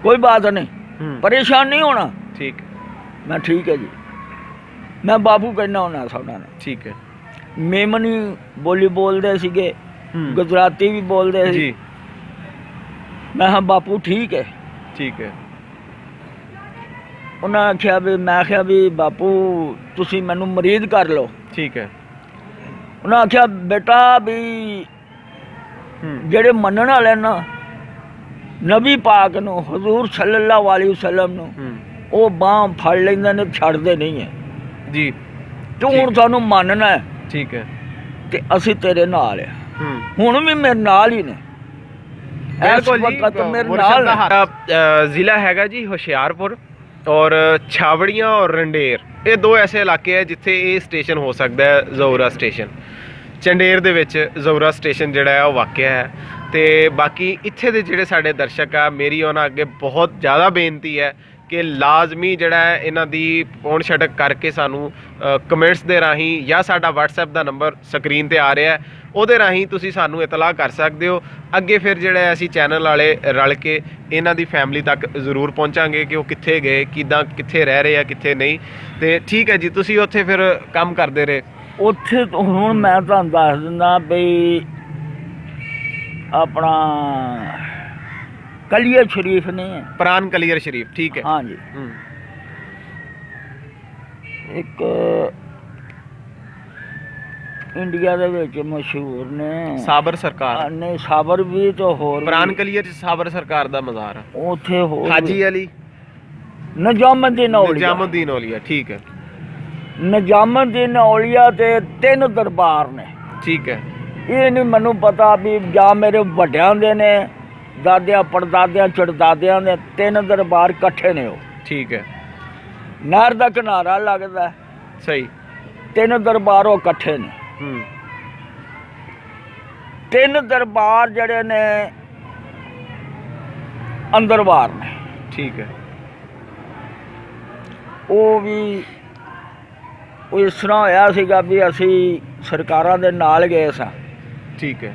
ਕੋਈ ਬਾਤ ਨਹੀਂ, ਪਰੇਸ਼ਾਨ ਨਹੀਂ ਹੋਣਾ। ਠੀਕ। ਮੈਂ ਠੀਕ ਹੈ ਜੀ। ਮੈਂ ਬਾਪੂ ਕਹਿਣਾ ਹੁੰਦਾ ਸਾਡਾ ਨਾਲ। ਠੀਕ ਹੈ। ਮੇਮਨੀ ਬੋਲੀ ਬੋਲਦੇ ਸੀਗੇ, ਗੁਜਰਾਤੀ ਵੀ ਬੋਲਦੇ ਸੀ ਜੀ। ਮੈਂ ਹਾਂ ਬਾਪੂ ਠੀਕ ਹੈ। ਠੀਕ ਹੈ। ਉਹਨਾਂ ਆਖਿਆ ਵੀ, ਮੈਂ ਆਖਿਆ ਵੀ ਬਾਪੂ ਤੁਸੀਂ ਮੈਨੂੰ ਮਰੀਦ ਕਰ ਲਓ। ਠੀਕ ਹੈ। ਉਹਨਾਂ ਆਖਿਆ ਬੇਟਾ ਵੀ ਜਿਹੜੇ ਮੰਨਣ ਵਾਲੇ ਨਾ ਨਬੀ ਪਾਕ ਨੂੰ, ਹਜ਼ੂਰ ਸੱਲੱਲਾਹੁ ਅਲੈਹਿ ਵਸੱਲਮ ਨੂੰ, ਉਹ ਬਾਂਹ ਫੜ ਲੈਂਦੇ ਨੇ, ਛੱਡਦੇ ਨਹੀਂ ਹੈ ਜੀ। ਤੂੰ ਹੁਣ ਸਾਨੂੰ ਮੰਨਣਾ ਹੈ। ਠੀਕ ਹੈ। ਤੇ ਅਸੀਂ ਤੇਰੇ ਨਾਲ ਆ। ਹੁਣ ਵੀ ਮੇਰੇ ਨਾਲ ਹੀ ਨੇ, ਇਸ ਵਕਤ ਮੇਰੇ ਨਾਲ ਨੇ। ਜ਼ਿਲ੍ਹਾ ਹੈਗਾ ਜੀ ਹੁਸ਼ਿਆਰਪੁਰ, ਔਰ ਛਾਵੜੀਆਂ ਔਰ ਰੰਡੇਰ, ਇਹ ਦੋ ਐਸੇ ਇਲਾਕੇ ਹੈ ਜਿੱਥੇ ਇਹ ਸਟੇਸ਼ਨ ਹੋ ਸਕਦਾ ਹੈ, ਜ਼ਹੂਰਾ ਸਟੇਸ਼ਨ। ਚੰਡੇਰ ਦੇ ਵਿੱਚ ਜ਼ਹੂਰਾ ਸਟੇਸ਼ਨ ਜਿਹੜਾ ਹੈ ਉਹ ਵਾਕਿਆ ਹੈ। ਤੇ ਬਾਕੀ ਇੱਥੇ ਦੇ ਜਿਹੜੇ ਸਾਡੇ ਦਰਸ਼ਕ ਆ, ਮੇਰੀ ਉਹਨਾਂ ਅੱਗੇ ਬਹੁਤ ਜ਼ਿਆਦਾ ਬੇਨਤੀ ਹੈ ਕਿ ਲਾਜ਼ਮੀ ਜਿਹੜਾ ਹੈ ਇਹਨਾਂ ਦੀ ਪਹੁੰਚ ਛਟਕ ਕਰਕੇ ਸਾਨੂੰ ਕਮੈਂਟਸ ਦੇ ਰਾਹੀਂ, ਜਾਂ ਸਾਡਾ WhatsApp ਦਾ ਨੰਬਰ ਸਕਰੀਨ 'ਤੇ ਆ ਰਿਹਾ, ਉਹਦੇ ਰਾਹੀਂ ਤੁਸੀਂ ਸਾਨੂੰ ਇਤਲਾਹ ਕਰ ਸਕਦੇ ਹੋ। ਅੱਗੇ ਫਿਰ ਜਿਹੜਾ ਅਸੀਂ ਚੈਨਲ ਵਾਲੇ ਰਲ ਕੇ ਇਹਨਾਂ ਦੀ ਫੈਮਿਲੀ ਤੱਕ ਜ਼ਰੂਰ ਪਹੁੰਚਾਂਗੇ ਕਿ ਉਹ ਕਿੱਥੇ ਗਏ, ਕਿੱਥੇ ਰਹਿ ਰਹੇ ਆ, ਕਿੱਥੇ ਨਹੀਂ। ਤੇ ਠੀਕ ਹੈ ਜੀ, ਤੁਸੀਂ ਉੱਥੇ ਫਿਰ ਕੰਮ ਕਰਦੇ ਰਹੇ? ਉੱਥੇ ਹੁਣ ਮੈਂ ਤੁਹਾਨੂੰ ਦੱਸ ਦਿੰਦਾ ਵੀ ਆਪਣਾ ਕਲੀਅਰ ਸ਼ਰੀਫ ਨੇ, ਪ੍ਰਾਨ ਕਲੀਅਰ ਸ਼ਰੀਫ। ਠੀਕ ਹੈ। ਹਾਂਜੀ। ਇੱਕ ਇੰਡੀਆ ਦੇ ਵਿੱਚ ਮਸ਼ਹੂਰ ਨੇ ਸਾਬਰ ਸਰਕਾਰ ਨੇ, ਸਾਬਰ ਵੀ ਤੇ ਹੋਰ ਪ੍ਰਾਨ ਕਲੀਅਰ ਚ ਸਾਬਰ ਸਰਕਾਰ ਦਾ ਮਜ਼ਾਰ ਹੈ। ਉੱਥੇ ਹੋਰ ਹਾਜੀ ਅਲੀ ਨਿਜ਼ਾਮੁਦੀਨ ਔਲੀਆ। ਨਿਜ਼ਾਮੁਦੀਨ ਔਲੀਆ। ਠੀਕ ਹੈ। ਨਿਜ਼ਾਮੁਦੀਨ ਔਲੀਆ ਤੇ 3 ਦਰਬਾਰ ਨੇ। ਠੀਕ ਹੈ। ਇਹ ਨਹੀਂ ਮੈਨੂੰ ਪਤਾ ਵੀ ਜਾਂ ਮੇਰੇ ਵੱਡਿਆਂ ਦੇ ਨੇ, ਦਾਦਿਆਂ ਪੜਦਾਦਿਆਂ ਚੜਦਾਦਿਆਂ ਦੇ 3 ਦਰਬਾਰ ਇਕੱਠੇ ਨੇ ਉਹ। ਠੀਕ ਹੈ। ਨਹਿਰ ਦਾ ਕਿਨਾਰਾ ਲੱਗਦਾ। ਸਹੀ। 3 ਦਰਬਾਰ ਉਹ ਇਕੱਠੇ ਨੇ। 3 ਦਰਬਾਰ ਜਿਹੜੇ ਨੇ ਅੰਦਰ ਬਾਹਰ ਨੇ। ਠੀਕ ਹੈ। ਉਹ ਵੀ ਉਹ ਇਸ ਤਰ੍ਹਾਂ ਹੋਇਆ ਸੀਗਾ ਵੀ ਅਸੀਂ ਸਰਕਾਰਾਂ ਦੇ ਨਾਲ ਗਏ ਸਾਂ। ਠੀਕ ਹੈ।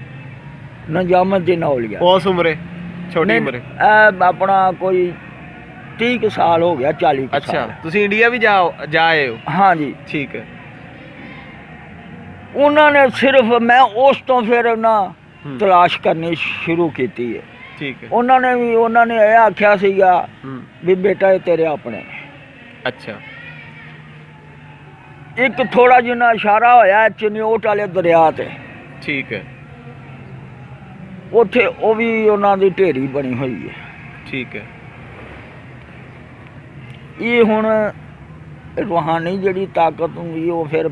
ਨਿਜ਼ਾਮੁਦੀਨ ਔਲੀਆ ਉਸ ਉਮਰੇ, ਛੋਟੀ ਉਮਰੇ? ਆਪਣਾ ਕੋਈ 30 ਕੁ ਸਾਲ ਹੋ ਗਿਆ, 40 ਕੁ ਸਾਲ। ਅੱਛਾ, ਤੁਸੀਂ ਇੰਡੀਆ ਵੀ ਜਾ ਆਏ ਹੋ? ਹਾਂਜੀ। ਠੀਕ ਹੈ। ਉਹਨਾਂ ਨੇ ਸਿਰਫ, ਮੈਂ ਉਸ ਤੋਂ ਫਿਰ ਨਾ ਤਲਾਸ਼ ਕਰਨੀ ਸ਼ੁਰੂ ਕੀਤੀ ਹੈ। ਠੀਕ ਹੈ। ਉਹਨਾਂ ਨੇ ਇਹ ਆਖਿਆ ਸੀਗਾ ਵੀ ਬੇਟਾ ਇਹ ਤੇਰੇ ਆਪਣੇ ਨੇ। ਅੱਛਾ। ਇੱਕ ਥੋੜਾ ਜਿਹਾ ਇਸ਼ਾਰਾ ਹੋਇਆ ਚਨਿਓਟ ਵਾਲੇ ਦਰਿਆ ਤੇ। ਠੀਕ ਹੈ। ਉੱਥੇ ਉਹ ਵੀ ਉਹਨਾਂ ਦੀ ਢੇਰੀ ਬਣੀ ਹੋਈ ਹੈ। ਠੀਕ ਹੈ। ਇਹ ਹੁਣ ਰੂਹਾਨੀ ਜਿਹੜੀ ਤਾਕਤ ਹੁੰਦੀ ਉਹ ਫਿਰ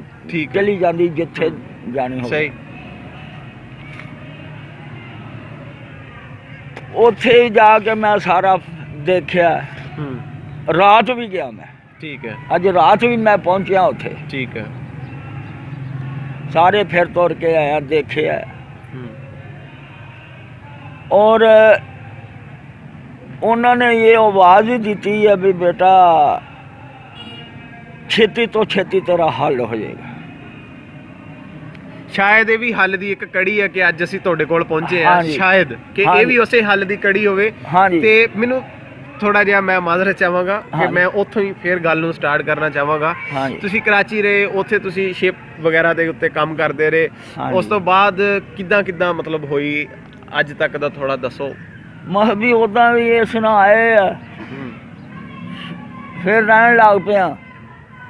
ਚਲੀ ਜਾਂਦੀ ਜਿੱਥੇ ਜਾਣੀ ਹੋਵੇ। ਸਹੀ। ਉੱਥੇ ਜਾ ਕੇ ਮੈਂ ਸਾਰਾ ਦੇਖਿਆ। ਰਾਤ ਵੀ ਗਿਆ ਮੈਂ। ਠੀਕ ਹੈ। ਅੱਜ ਰਾਤ ਵੀ ਮੈਂ ਪਹੁੰਚਿਆ ਉੱਥੇ। ਠੀਕ ਹੈ। ਸਾਰੇ ਫਿਰ ਤੁਰ ਕੇ ਆਇਆ, ਦੇਖਿਆ। ਔਰ ਉਹਨਾਂ ਨੇ ਇਹ ਆਵਾਜ਼ ਹੀ ਦਿੱਤੀ ਹੈ ਵੀ ਬੇਟਾ ਛੇਤੀ ਤੋਂ ਛੇਤੀ ਤੇਰਾ ਹੱਲ ਹੋ ਜਾਏਗਾ। ਸ਼ਾਇਦ ਇਹ ਵੀ ਹੱਲ ਦੀ ਇੱਕ ਕੜੀ ਹੈ ਕਿ ਅੱਜ ਅਸੀਂ ਤੁਹਾਡੇ ਕੋਲ ਪਹੁੰਚੇ ਆ, ਸ਼ਾਇਦ ਕਿ ਇਹ ਵੀ ਉਸੇ ਹੱਲ ਦੀ ਕੜੀ ਹੋਵੇ। ਤੇ ਮੈਨੂੰ ਥੋੜਾ ਜਿਹਾ ਮੈਂ ਮਾਜ਼ਰਤ ਚਾਹਾਂਗਾ ਕਿ ਮੈਂ ਉੱਥੋਂ ਹੀ ਫਿਰ ਗੱਲ ਨੂੰ ਸਟਾਰਟ ਕਰਨਾ ਚਾਹਾਂਗਾ। ਤੁਸੀਂ ਕਰਾਚੀ ਰਹੇ, ਉੱਥੇ ਤੁਸੀਂ ਸ਼ਿਪ ਵਗੈਰਾ ਦੇ ਉੱਤੇ ਕੰਮ ਕਰਦੇ ਰਹੇ, ਉਸ ਤੋਂ ਬਾਅਦ ਕਿੱਦਾਂ ਮਤਲਬ ਹੋਈ ਅੱਜ ਤੱਕ ਦਾ ਥੋੜਾ ਦੱਸੋ। ਮੈਂ ਵੀ ਉੱਦਾਂ ਵੀ ਇਸ ਨਾਲ ਆਏ ਆ, ਫਿਰ ਰਹਿਣ ਲੱਗ ਪਿਆ।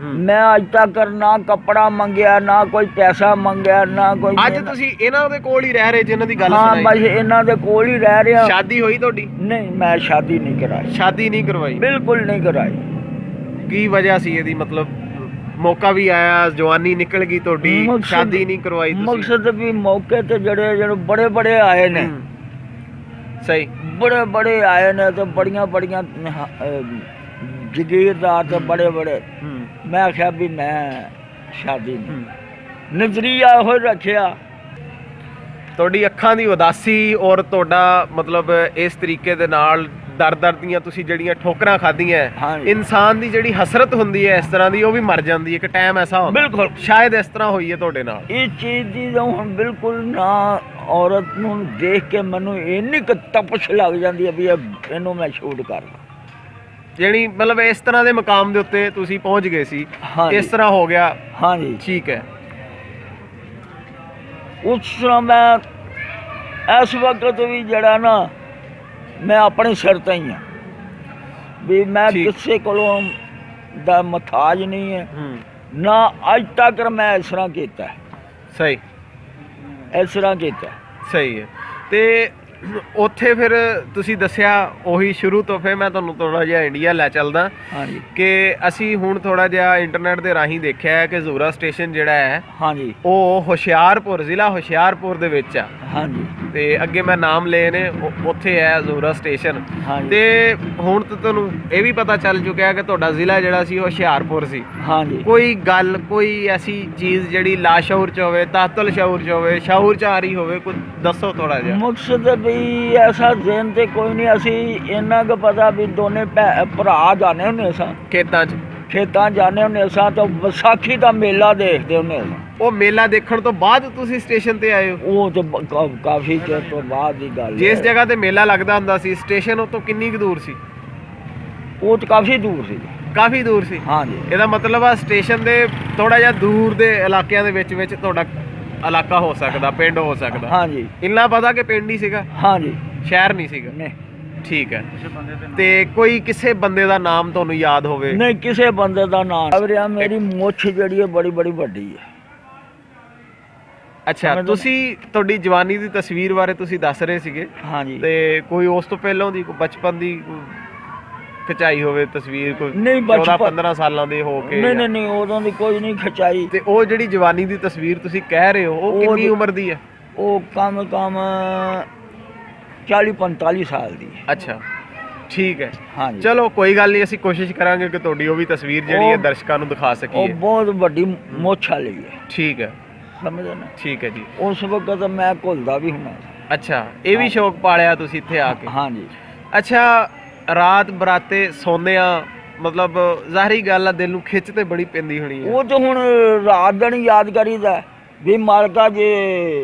ਮੈਂ ਅੱਜ ਤੱਕ ਨਾ ਕੱਪੜਾ ਮੰਗਿਆ, ਨਾ ਕੋਈ ਪੈਸਾ ਮੰਗਿਆ, ਨਾ ਕੋਈ। ਅੱਜ ਤੁਸੀਂ ਇਹਨਾਂ ਦੇ ਕੋਲ ਹੀ ਰਹਿ ਰਹੇ ਜਿਨ੍ਹਾਂ ਦੀ ਗੱਲ ਹਾਂ, ਸੁਣਾਈ? ਬਸ ਇਹਨਾਂ ਦੇ ਕੋਲ ਹੀ ਰਹਿ ਰਿਹਾ। ਸ਼ਾਦੀ ਹੋਈ ਤੁਹਾਡੀ? ਨਹੀਂ, ਮੈਂ ਸ਼ਾਦੀ ਨਹੀਂ ਕਰਾਈ। ਸ਼ਾਦੀ ਨਹੀਂ ਕਰਵਾਈ? ਬਿਲਕੁਲ ਨਹੀਂ ਕਰਾਈ। ਕੀ ਵਜ੍ਹਾ ਸੀ ਇਹਦੀ? ਮਤਲਬ ਮੌਕਾ ਵੀ ਆਇਆ, ਜਵਾਨੀ ਨਿਕਲ ਗਈ ਤੁਹਾਡੀ, ਸ਼ਾਦੀ ਨਹੀਂ ਕਰਵਾਈ ਤੁਸੀਂ? ਮਕਸਦ ਵੀ ਮੌਕੇ ਤੇ ਜਿਹੜੇ ਬੜੇ ਬੜੇ ਆਏ ਨੇ, ਸਹੀ, ਬੜੇ ਬੜੇ ਆਏ ਨੇ ਤੇ ਬੜੀਆਂ ਬੜੀਆਂ ਜਗੀਰਦਾਰ ਤੇ ਬੜੇ ਬੜੇ। ਮੈਂ ਆਖਿਆ ਵੀ ਮੈਂ ਸ਼ਾਦੀ ਨਹੀਂ, ਨਜ਼ਰੀਆ ਇਹੋ ਰੱਖਿਆ। ਤੁਹਾਡੀ ਅੱਖਾਂ ਦੀ ਉਦਾਸੀ ਔਰ ਤੁਹਾਡਾ ਮਤਲਬ ਇਸ ਤਰੀਕੇ ਦੇ ਨਾਲ ਦਰ ਦਰ ਦੀਆਂ ਤੁਸੀਂ ਜਿਹੜੀਆਂ ਠੋਕਰਾਂ ਖਾਧੀਆਂ, ਇਨਸਾਨ ਦੀ ਜਿਹੜੀ ਹਸਰਤ ਹੁੰਦੀ ਹੈ ਇਸ ਤਰ੍ਹਾਂ ਦੀ, ਉਹ ਵੀ ਮਰ ਜਾਂਦੀ ਹੈ। ਇੱਕ ਟਾਈਮ ਐਸਾ ਹੁੰਦਾ, ਬਿਲਕੁਲ ਸ਼ਾਇਦ ਇਸ ਤਰ੍ਹਾਂ ਹੋਈ ਹੈ ਤੁਹਾਡੇ ਨਾਲ। ਇਹ ਚੀਜ਼ ਦੀ ਹੁਣ ਬਿਲਕੁਲ ਨਾ, ਔਰਤ ਨੂੰ ਦੇਖ ਕੇ ਮੈਨੂੰ ਇੰਨੀ ਕੁ ਤਪਸ਼ ਲੱਗ ਜਾਂਦੀ ਹੈ ਵੀ ਇਹਨੂੰ ਮੈਂ ਸ਼ੂਟ ਕਰ ਲਾਂ। ਜਿਹੜੀ ਮਤਲਬ ਇਸ ਤਰ੍ਹਾਂ ਦੇ ਮੁਕਾਮ ਦੇ ਉੱਤੇ ਤੁਸੀਂ ਪਹੁੰਚ ਗਏ ਸੀ, ਇਸ ਤਰ੍ਹਾਂ ਹੋ ਗਿਆ? ਹਾਂਜੀ, ਠੀਕ ਹੈ। ਉਸ ਤਰ੍ਹਾਂ ਮੈਂ ਇਸ ਵਕਤ ਵੀ ਜਿਹੜਾ ਨਾ, ਮੈਂ ਆਪਣੇ ਸਿਰ ਤੇ ਹੀ ਹਾਂ ਵੀ ਮੈਂ ਕਿਸੇ ਕੋਲੋਂ ਦਾ ਮੁਹਤਾਜ ਨਹੀਂ ਹੈ, ਨਾ ਅੱਜ ਤੱਕ ਮੈਂ ਇਸ ਤਰ੍ਹਾਂ ਕੀਤਾ। ਸਹੀ, ਇਸ ਤਰ੍ਹਾਂ ਕੀਤਾ। ਸਹੀ ਹੈ। ਤੇ ਉੱਥੇ ਫਿਰ ਤੁਸੀਂ ਦੱਸਿਆ ਉਹੀ ਸ਼ੁਰੂ ਤੋਂ, ਫਿਰ ਮੈਂ ਤੁਹਾਨੂੰ ਥੋੜ੍ਹਾ ਜਿਹਾ ਇੰਡੀਆ ਲੈ ਚੱਲਦਾ। ਹਾਂਜੀ, ਕਿ ਅਸੀਂ ਹੁਣ ਥੋੜ੍ਹਾ ਜਿਹਾ ਇੰਟਰਨੈਟ ਦੇ ਰਾਹੀਂ ਦੇਖਿਆ ਹੈ ਕਿ ਜ਼ੋਰਾ ਸਟੇਸ਼ਨ ਜਿਹੜਾ ਹੈ, ਹਾਂਜੀ, ਉਹ ਹੁਸ਼ਿਆਰਪੁਰ, ਜ਼ਿਲ੍ਹਾ ਹੁਸ਼ਿਆਰਪੁਰ ਦੇ ਵਿੱਚ ਆ। ਹਾਂਜੀ, ਤੇ ਅੱਗੇ ਮੈਂ ਨਾਮ ਲਏ ਨੇ, ਉੱਥੇ ਹੈ ਜ਼ੋਰਾ ਸਟੇਸ਼ਨ। ਤੇ ਹੁਣ ਤਾਂ ਤੁਹਾਨੂੰ ਇਹ ਵੀ ਪਤਾ ਚੱਲ ਚੁੱਕਿਆ ਕਿ ਤੁਹਾਡਾ ਜ਼ਿਲ੍ਹਾ ਜਿਹੜਾ ਸੀ ਉਹ ਹੁਸ਼ਿਆਰਪੁਰ ਸੀ। ਹਾਂਜੀ, ਕੋਈ ਗੱਲ, ਕੋਈ ਐਸੀ ਚੀਜ਼ ਜਿਹੜੀ ਲਾਸ਼ੌਰ 'ਚ ਹੋਵੇ, ਤਾਤਲ ਸ਼ੌਰ 'ਚ ਹੋਵੇ, ਸ਼ੌਰ 'ਚ ਆ ਰਹੀ ਹੋਵੇ, ਕੁਝ ਦੱਸੋ ਥੋੜ੍ਹਾ ਜਿਹਾ। ਮਕਸਦ ਵੀ ਐਸਾ ਜ਼ਹਿਨ ਤੇ ਕੋਈ ਨਹੀਂ। ਅਸੀਂ ਇੰਨਾ ਕੁ ਪਤਾ ਵੀ ਦੋਨੇ ਭਰਾ ਜਾਣੇ ਹੁੰਦੇ ਸਾਂ ਖੇਤਾਂ ਜਾਣੇ ਹੁੰਦੇ ਸਾਂ, ਤਾਂ ਵਿਸਾਖੀ ਦਾ ਮੇਲਾ ਦੇਖਦੇ ਹੁੰਦੇ ਸਾਂ। ਉਹ ਮੇਲਾ ਦੇਖਣ ਤੋਂ ਬਾਅਦ ਤੁਸੀਂ ਸਟੇਸ਼ਨ ਤੇ ਆਏ ਹੋ? ਉਹ ਤਾਂ ਕਾਫੀ ਚਿਰ ਤੋਂ ਬਾਅਦ ਦੀ ਗੱਲ। ਜਿਸ ਜਗ੍ਹਾ ਤੇ ਮੇਲਾ ਲੱਗਦਾ ਹੁੰਦਾ ਸੀ, ਸਟੇਸ਼ਨ ਉਹ ਤੋਂ ਕਿੰਨੀ ਕੁ ਦੂਰ ਸੀ? ਉਹ ਤਾਂ ਕਾਫੀ ਦੂਰ ਸੀ। ਕਾਫੀ ਦੂਰ ਸੀ? ਹਾਂਜੀ। ਇਹਦਾ ਮਤਲਬ ਆ ਸਟੇਸ਼ਨ ਦੇ ਥੋੜਾ ਜਿਹਾ ਦੂਰ ਦੇ ਇਲਾਕਿਆਂ ਦੇ ਵਿੱਚ ਤੁਹਾਡਾ ਇਲਾਕਾ ਹੋ ਸਕਦਾ, ਪਿੰਡ ਹੋ ਸਕਦਾ। ਹਾਂਜੀ। ਇੰਨਾ ਪਤਾ ਕਿ ਪਿੰਡ ਹੀ ਸੀਗਾ? ਹਾਂਜੀ, ਸ਼ਹਿਰ ਨਹੀਂ ਸੀਗਾ? ਨਹੀਂ। ਠੀਕ ਹੈ। ਤੇ ਕੋਈ ਕਿਸੇ ਬੰਦੇ ਦਾ ਨਾਮ ਤੁਹਾਨੂੰ ਯਾਦ ਹੋਵੇ? ਨਹੀਂ, ਕਿਸੇ ਬੰਦੇ ਦਾ ਨਾਮ। ਮੇਰੀ ਮੁੱਛ ਜਿਹੜੀ ਹੈ ਬੜੀ ਬੜੀ ਵੱਡੀ ਹੈ। ਅੱਛਾ, ਤੁਸੀਂ ਤੁਹਾਡੀ ਜਵਾਨੀ ਦੀ ਤਸਵੀਰ ਬਾਰੇ ਤੁਸੀਂ ਦੱਸ ਰਹੇ ਸੀਗੇ। ਹਾਂਜੀ। ਤੇ ਕੋਈ ਉਸ ਤੋਂ ਪਹਿਲਾਂ ਦੀ, ਕੋਈ ਬਚਪਨ ਦੀ ਖਿਚਾਈ ਹੋਵੇ ਤਸਵੀਰ, ਕੋਈ 14-15 ਸਾਲਾਂ ਦੇ ਹੋ ਕੇ? ਨਹੀਂ ਨਹੀਂ, ਉਦੋਂ ਦੀ ਕੋਈ ਨਹੀਂ ਖਿਚਾਈ। ਤੇ ਉਹ ਜਿਹੜੀ ਜਵਾਨੀ ਦੀ ਤਸਵੀਰ ਤੁਸੀਂ ਕਹਿ ਰਹੇ ਹੋ, ਉਹ ਕਿੰਨੀ ਉਮਰ ਦੀ ਹੈ? ਉਹ ਕਮ 40-45 ਸਾਲ ਦੀ। ਅੱਛਾ, ਠੀਕ ਹੈ। ਹਾਂਜੀ, ਚਲੋ ਕੋਈ ਗੱਲ ਨਹੀਂ, ਅਸੀਂ ਕੋਸ਼ਿਸ਼ ਕਰਾਂਗੇ ਕਿ ਤੁਹਾਡੀ ਉਹ ਵੀ ਤਸਵੀਰ ਜਿਹੜੀ ਹੈ ਦਰਸ਼ਕਾਂ ਨੂੰ ਦਿਖਾ ਸਕੀਏ। ਉਹ ਬਹੁਤ ਵੱਡੀ ਮੁੱਛ ਵਾਲੀ ਹੈ। ਠੀਕ ਹੈ, ਸਮਝਦੇ ਨਾ? ਠੀਕ ਹੈ ਜੀ। ਉਸ ਵਕਤ ਮੈਂ ਘੁਲਦਾ ਵੀ ਹੁੰਦਾ। ਅੱਛਾ, ਇਹ ਵੀ ਸ਼ੌਕ ਪਾਲਿਆ ਤੁਸੀਂ ਇੱਥੇ ਆ ਕੇ? ਹਾਂਜੀ। ਅੱਛਾ, ਰਾਤ ਬਰਾਤੇ ਸੌਂਦੇ ਆ, ਮਤਲਬ ਜ਼ਾਹਰੀ ਗੱਲ ਆ, ਦਿਲ ਨੂੰ ਖਿੱਚ ਤੇ ਬੜੀ ਪੈਂਦੀ ਹੋਣੀ ਹੈ। ਉਹ ਤਾਂ ਹੁਣ ਰਾਤ ਦਿਨ ਯਾਦ ਕਰੀਦਾ ਵੀ ਮਾਲਕਾ ਜੇ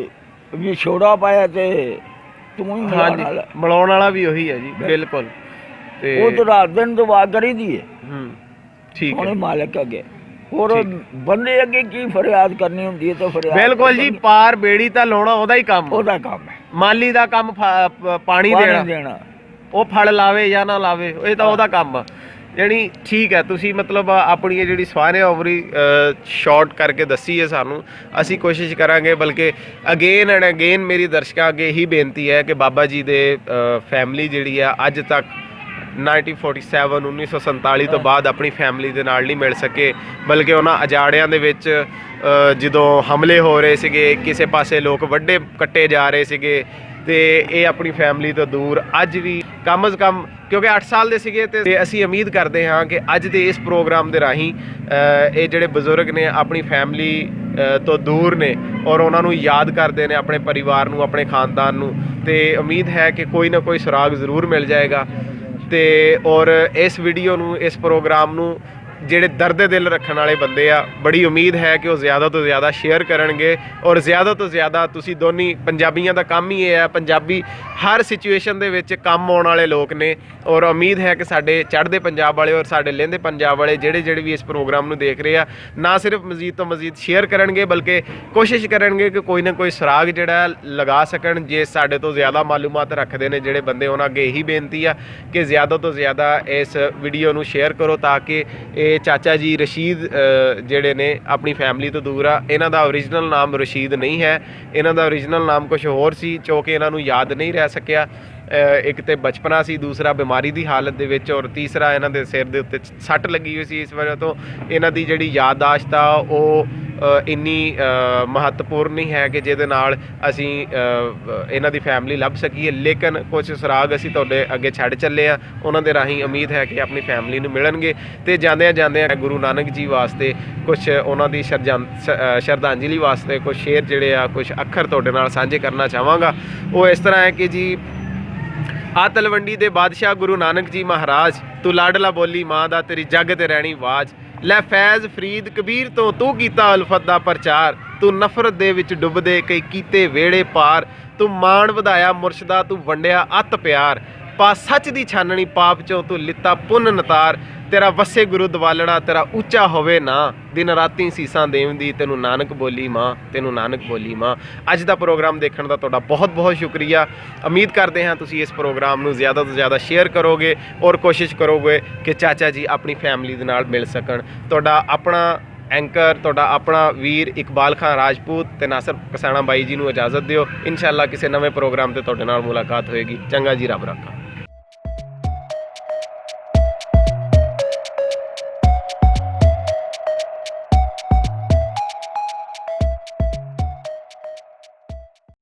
ਵੀ ਛੋੜਾ ਪਾਇਆ ਤੇ ਤੂੰ ਹੀ ਮਿਲਾਉਣ ਵਾਲਾ ਵੀ ਉਹੀ ਹੈ ਜੀ। ਬਿਲਕੁਲ। ਤੇ ਉਹ ਤਾਂ ਰਾਤ ਦਿਨ ਦੁਆ ਕਰੀਦੀ ਹੈ। ਠੀਕ ਹੈ। ਹੁਣ ਮਾਲਕ ਅੱਗੇ, ਹੋਰ ਬੰਦੇ ਅੱਗੇ ਕੀ ਫਰਿਆਦ ਕਰਨੀ ਹੁੰਦੀ ਹੈ? ਤਾਂ ਫਰਿਆਦ ਬਿਲਕੁਲ ਜੀ, ਪਾਰ ਬੇੜੀ ਤਾਂ ਲਾਉਣਾ ਉਹਦਾ ਹੀ ਕੰਮ, ਉਹਦਾ ਕੰਮ ਹੈ। ਮਾਲੀ ਦਾ ਕੰਮ ਪਾਣੀ ਦੇਣਾ, ਉਹ ਫਲ ਲਾਵੇ ਜਾਂ ਨਾ ਲਾਵੇ, ਇਹ ਤਾਂ ਉਹਦਾ ਕੰਮ ਆ। ਯਾਨੀ ਠੀਕ ਹੈ, ਤੁਸੀਂ ਮਤਲਬ ਆਪਣੀ ਜਿਹੜੀ ਸਵਾਰਿਆ ਉਮਰੀ ਸ਼ਾਰਟ ਕਰਕੇ ਦੱਸੀ ਹੈ ਸਾਨੂੰ। ਅਸੀਂ ਕੋਸ਼ਿਸ਼ ਕਰਾਂਗੇ, ਬਲਕਿ ਅਗੇਨ ਐਂਡ ਅਗੇਨ ਮੇਰੀ ਦਰਸ਼ਕਾਂ ਅੱਗੇ ਇਹੀ ਬੇਨਤੀ ਹੈ ਕਿ ਬਾਬਾ ਜੀ ਦੇ ਫੈਮਿਲੀ ਜਿਹੜੀ ਆ ਅੱਜ ਤੱਕ 1947 ਤੋਂ ਬਾਅਦ ਆਪਣੀ ਫੈਮਿਲੀ ਦੇ ਨਾਲ ਨਹੀਂ ਮਿਲ ਸਕੇ, ਬਲਕਿ ਉਹਨਾਂ ਅਜਾੜਿਆਂ ਦੇ ਵਿੱਚ ਜਦੋਂ ਹਮਲੇ ਹੋ ਰਹੇ ਸੀਗੇ, ਕਿਸੇ ਪਾਸੇ ਲੋਕ ਵੱਡੇ ਕੱਟੇ ਜਾ ਰਹੇ ਸੀਗੇ, ਤੇ ਇਹ ਆਪਣੀ ਫੈਮਿਲੀ ਤੋਂ ਦੂਰ ਅੱਜ ਵੀ ਕਮ ਅਜ਼ ਕਮ, ਕਿਉਂਕਿ 8 ਸਾਲ ਦੇ ਸੀਗੇ, ਤੇ ਅਸੀਂ ਉਮੀਦ ਕਰਦੇ ਹਾਂ ਕਿ ਅੱਜ ਦੇ ਇਸ ਪ੍ਰੋਗਰਾਮ ਦੇ ਰਾਹੀਂ ਇਹ ਜਿਹੜੇ ਬਜ਼ੁਰਗ ਨੇ ਆਪਣੀ ਫੈਮਿਲੀ ਤੋਂ ਦੂਰ ਨੇ ਔਰ ਉਹਨਾਂ ਨੂੰ ਯਾਦ ਕਰਦੇ ਨੇ, ਆਪਣੇ ਪਰਿਵਾਰ ਨੂੰ, ਆਪਣੇ ਖਾਨਦਾਨ ਨੂੰ, ਤੇ ਉਮੀਦ ਹੈ ਕਿ ਕੋਈ ਨਾ ਕੋਈ ਸੁਰਾਗ ਜ਼ਰੂਰ ਮਿਲ ਜਾਏਗਾ। ਤੇ ਔਰ ਇਸ ਵੀਡੀਓ ਨੂੰ, ਇਸ ਪ੍ਰੋਗਰਾਮ ਨੂੰ ਜਿਹੜੇ ਦਰਦ ਦਿਲ ਰੱਖਣ ਵਾਲੇ ਬੰਦੇ ਆ, ਬੜੀ ਉਮੀਦ ਹੈ ਕਿ ਉਹ ਜ਼ਿਆਦਾ ਤੋਂ ਜ਼ਿਆਦਾ ਸ਼ੇਅਰ ਕਰਨਗੇ ਔਰ ਜ਼ਿਆਦਾ ਤੋਂ ਜ਼ਿਆਦਾ ਤੁਸੀਂ ਦੋਨੀ ਪੰਜਾਬੀਆਂ ਦਾ ਕੰਮ ਹੀ ਇਹ ਹੈ, ਪੰਜਾਬੀ ਹਰ ਸਿਚੁਏਸ਼ਨ ਦੇ ਵਿੱਚ ਕੰਮ ਆਉਣ ਵਾਲੇ ਲੋਕ ਨੇ ਔਰ ਉਮੀਦ ਹੈ ਕਿ ਸਾਡੇ ਚੜ੍ਹਦੇ ਪੰਜਾਬ ਵਾਲੇ ਔਰ ਸਾਡੇ ਲਹਿੰਦੇ ਪੰਜਾਬ ਵਾਲੇ ਜਿਹੜੇ ਵੀ ਇਸ ਪ੍ਰੋਗਰਾਮ ਨੂੰ ਦੇਖ ਰਹੇ ਆ, ਨਾ ਸਿਰਫ ਮਜ਼ੀਦ ਤੋਂ ਮਜ਼ੀਦ ਸ਼ੇਅਰ ਕਰਨਗੇ ਬਲਕਿ ਕੋਸ਼ਿਸ਼ ਕਰਨਗੇ ਕਿ ਕੋਈ ਨਾ ਕੋਈ ਸੁਰਾਗ ਜਿਹੜਾ ਲਗਾ ਸਕਣ। ਜੇ ਸਾਡੇ ਤੋਂ ਜ਼ਿਆਦਾ ਮਾਲੂਮਾਤ ਰੱਖਦੇ ਨੇ ਜਿਹੜੇ ਬੰਦੇ, ਉਹਨਾਂ ਅੱਗੇ ਇਹੀ ਬੇਨਤੀ ਆ ਕਿ ਜ਼ਿਆਦਾ ਤੋਂ ਜ਼ਿਆਦਾ ਇਸ ਵੀਡੀਓ ਨੂੰ ਸ਼ੇਅਰ ਕਰੋ ਤਾਂ ਕਿ ਇਹ ਇਹ ਚਾਚਾ ਜੀ ਰਸ਼ੀਦ ਜਿਹੜੇ ਨੇ ਆਪਣੀ ਫੈਮਿਲੀ ਤੋਂ ਦੂਰ ਆ। ਇਹਨਾਂ ਦਾ ਓਰੀਜਨਲ ਨਾਮ ਰਸ਼ੀਦ ਨਹੀਂ ਹੈ, ਇਹਨਾਂ ਦਾ ਓਰੀਜਨਲ ਨਾਮ ਕੁਝ ਹੋਰ ਸੀ ਜੋ ਕਿ ਇਹਨਾਂ ਨੂੰ ਯਾਦ ਨਹੀਂ ਰਹਿ ਸਕਿਆ। ਇੱਕ ਤੇ ਬਚਪਨਾ ਸੀ, ਦੂਸਰਾ ਬਿਮਾਰੀ ਦੀ ਹਾਲਤ ਦੇ ਵਿੱਚ, ਔਰ ਤੀਸਰਾ ਇਹਨਾਂ ਦੇ ਸਿਰ ਦੇ ਉੱਤੇ ਸੱਟ ਲੱਗੀ ਹੋਈ ਸੀ। ਇਸ ਵਜ੍ਹਾ ਤੋਂ ਇਹਨਾਂ ਦੀ ਜਿਹੜੀ ਯਾਦਦਾਸ਼ਤ ਆ ਉਹ ਇੰਨੀ ਮਹੱਤਵਪੂਰਨ ਨਹੀਂ ਹੈ ਕਿ ਜਿਹਦੇ ਨਾਲ ਅਸੀਂ ਇਹਨਾਂ ਦੀ ਫੈਮਿਲੀ ਲੱਭ ਸਕੀਏ। ਲੇਕਿਨ ਕੁਝ ਸੁਰਾਗ ਅਸੀਂ ਤੁਹਾਡੇ ਅੱਗੇ ਛੱਡ ਚੱਲੇ ਆ, ਉਹਨਾਂ ਦੇ ਰਾਹੀਂ ਉਮੀਦ ਹੈ ਕਿ ਆਪਣੀ ਫੈਮਿਲੀ ਨੂੰ ਮਿਲਣਗੇ। ਤੇ ਜਾਂਦਿਆਂ ਜਾਂਦਿਆਂ ਗੁਰੂ ਨਾਨਕ ਜੀ ਵਾਸਤੇ ਕੁਝ ਉਹਨਾਂ ਦੀ ਸ਼ਰਧਾਂਜਲੀ ਵਾਸਤੇ ਕੁਝ ਸ਼ੇਰ ਜਿਹੜੇ ਆ, ਕੁਝ ਅੱਖਰ ਤੁਹਾਡੇ ਨਾਲ ਸਾਂਝੇ ਕਰਨਾ ਚਾਹਾਂਗਾ। ਉਹ ਇਸ ਤਰ੍ਹਾਂ ਹੈ ਕਿ ਜੀ, ਆ ਤਲਵੰਡੀ ਦੇ ਬਾਦਸ਼ਾਹ ਗੁਰੂ ਨਾਨਕ ਜੀ ਮਹਾਰਾਜ, ਤੂੰ ਲਾਡਲਾ ਬੋਲੀ ਮਾਂ ਦਾ, ਤੇਰੀ ਜੱਗ ਤੇ ਰਹਿਣੀ ਆਵਾਜ਼। ਲੈ ਫੈਜ਼ ਫਰੀਦ ਕਬੀਰ ਤੋਂ ਤੂੰ ਕੀਤਾ ਉਲਫਤ ਦਾ ਪ੍ਰਚਾਰ, ਤੂੰ ਨਫ਼ਰਤ ਦੇ ਵਿੱਚ ਡੁੱਬਦੇ ਕਈ ਕੀਤੇ ਵੇੜੇ ਪਾਰ। ਤੂੰ ਮਾਣ ਵਧਾਇਆ ਮੁਰਸ਼ਦਾ, ਤੂੰ ਵੰਡਿਆ ਅੱਤ ਪਿਆਰ। ਪਾ ਸੱਚ ਦੀ ਛਾਨਣੀ ਪਾਪ ਚੋਂ ਤੂੰ ਲਿੱਤਾ ਪੁੰਨ ਨਤਾਰ। ਤੇਰਾ ਵਸੇ ਗੁਰੂ ਦਵਾਲੜਾ, ਤੇਰਾ ਉੱਚਾ ਹੋਵੇ ਨਾ, ਦਿਨ ਰਾਤੀ ਸੀਸਾਂ ਦੇਵਦੀ, ਤੈਨੂੰ ਨਾਨਕ ਬੋਲੀ ਮਾਂ, ਤੈਨੂੰ ਨਾਨਕ ਬੋਲੀ ਮਾਂ। ਅੱਜ ਦਾ ਪ੍ਰੋਗਰਾਮ ਦੇਖਣ ਦਾ ਤੁਹਾਡਾ ਬਹੁਤ ਬਹੁਤ ਸ਼ੁਕਰੀਆ। ਉਮੀਦ ਕਰਦੇ ਹਾਂ ਤੁਸੀਂ ਇਸ ਪ੍ਰੋਗਰਾਮ ਨੂੰ ਜ਼ਿਆਦਾ ਤੋਂ ਜ਼ਿਆਦਾ ਸ਼ੇਅਰ ਕਰੋਗੇ ਔਰ ਕੋਸ਼ਿਸ਼ ਕਰੋਗੇ ਕਿ ਚਾਚਾ ਜੀ ਆਪਣੀ ਫੈਮਿਲੀ ਦੇ ਨਾਲ ਮਿਲ ਸਕਣ। ਤੁਹਾਡਾ ਆਪਣਾ ਐਂਕਰ, ਤੁਹਾਡਾ ਆਪਣਾ ਵੀਰ ਇਕਬਾਲ ਖਾਨ ਰਾਜਪੂਤ ਤੇ ਨਾਸਰ ਕਸਾਣਾ ਬਾਈ ਜੀ ਨੂੰ ਇਜਾਜ਼ਤ ਦਿਓ। ਇਨਸ਼ਾਅੱਲਾ ਕਿਸੇ ਨਵੇਂ ਪ੍ਰੋਗਰਾਮ ਤੇ ਤੁਹਾਡੇ ਨਾਲ ਮੁਲਾਕਾਤ ਹੋਏਗੀ। ਚੰਗਾ ਜੀ, ਰੱਬ ਰਾਖਾ।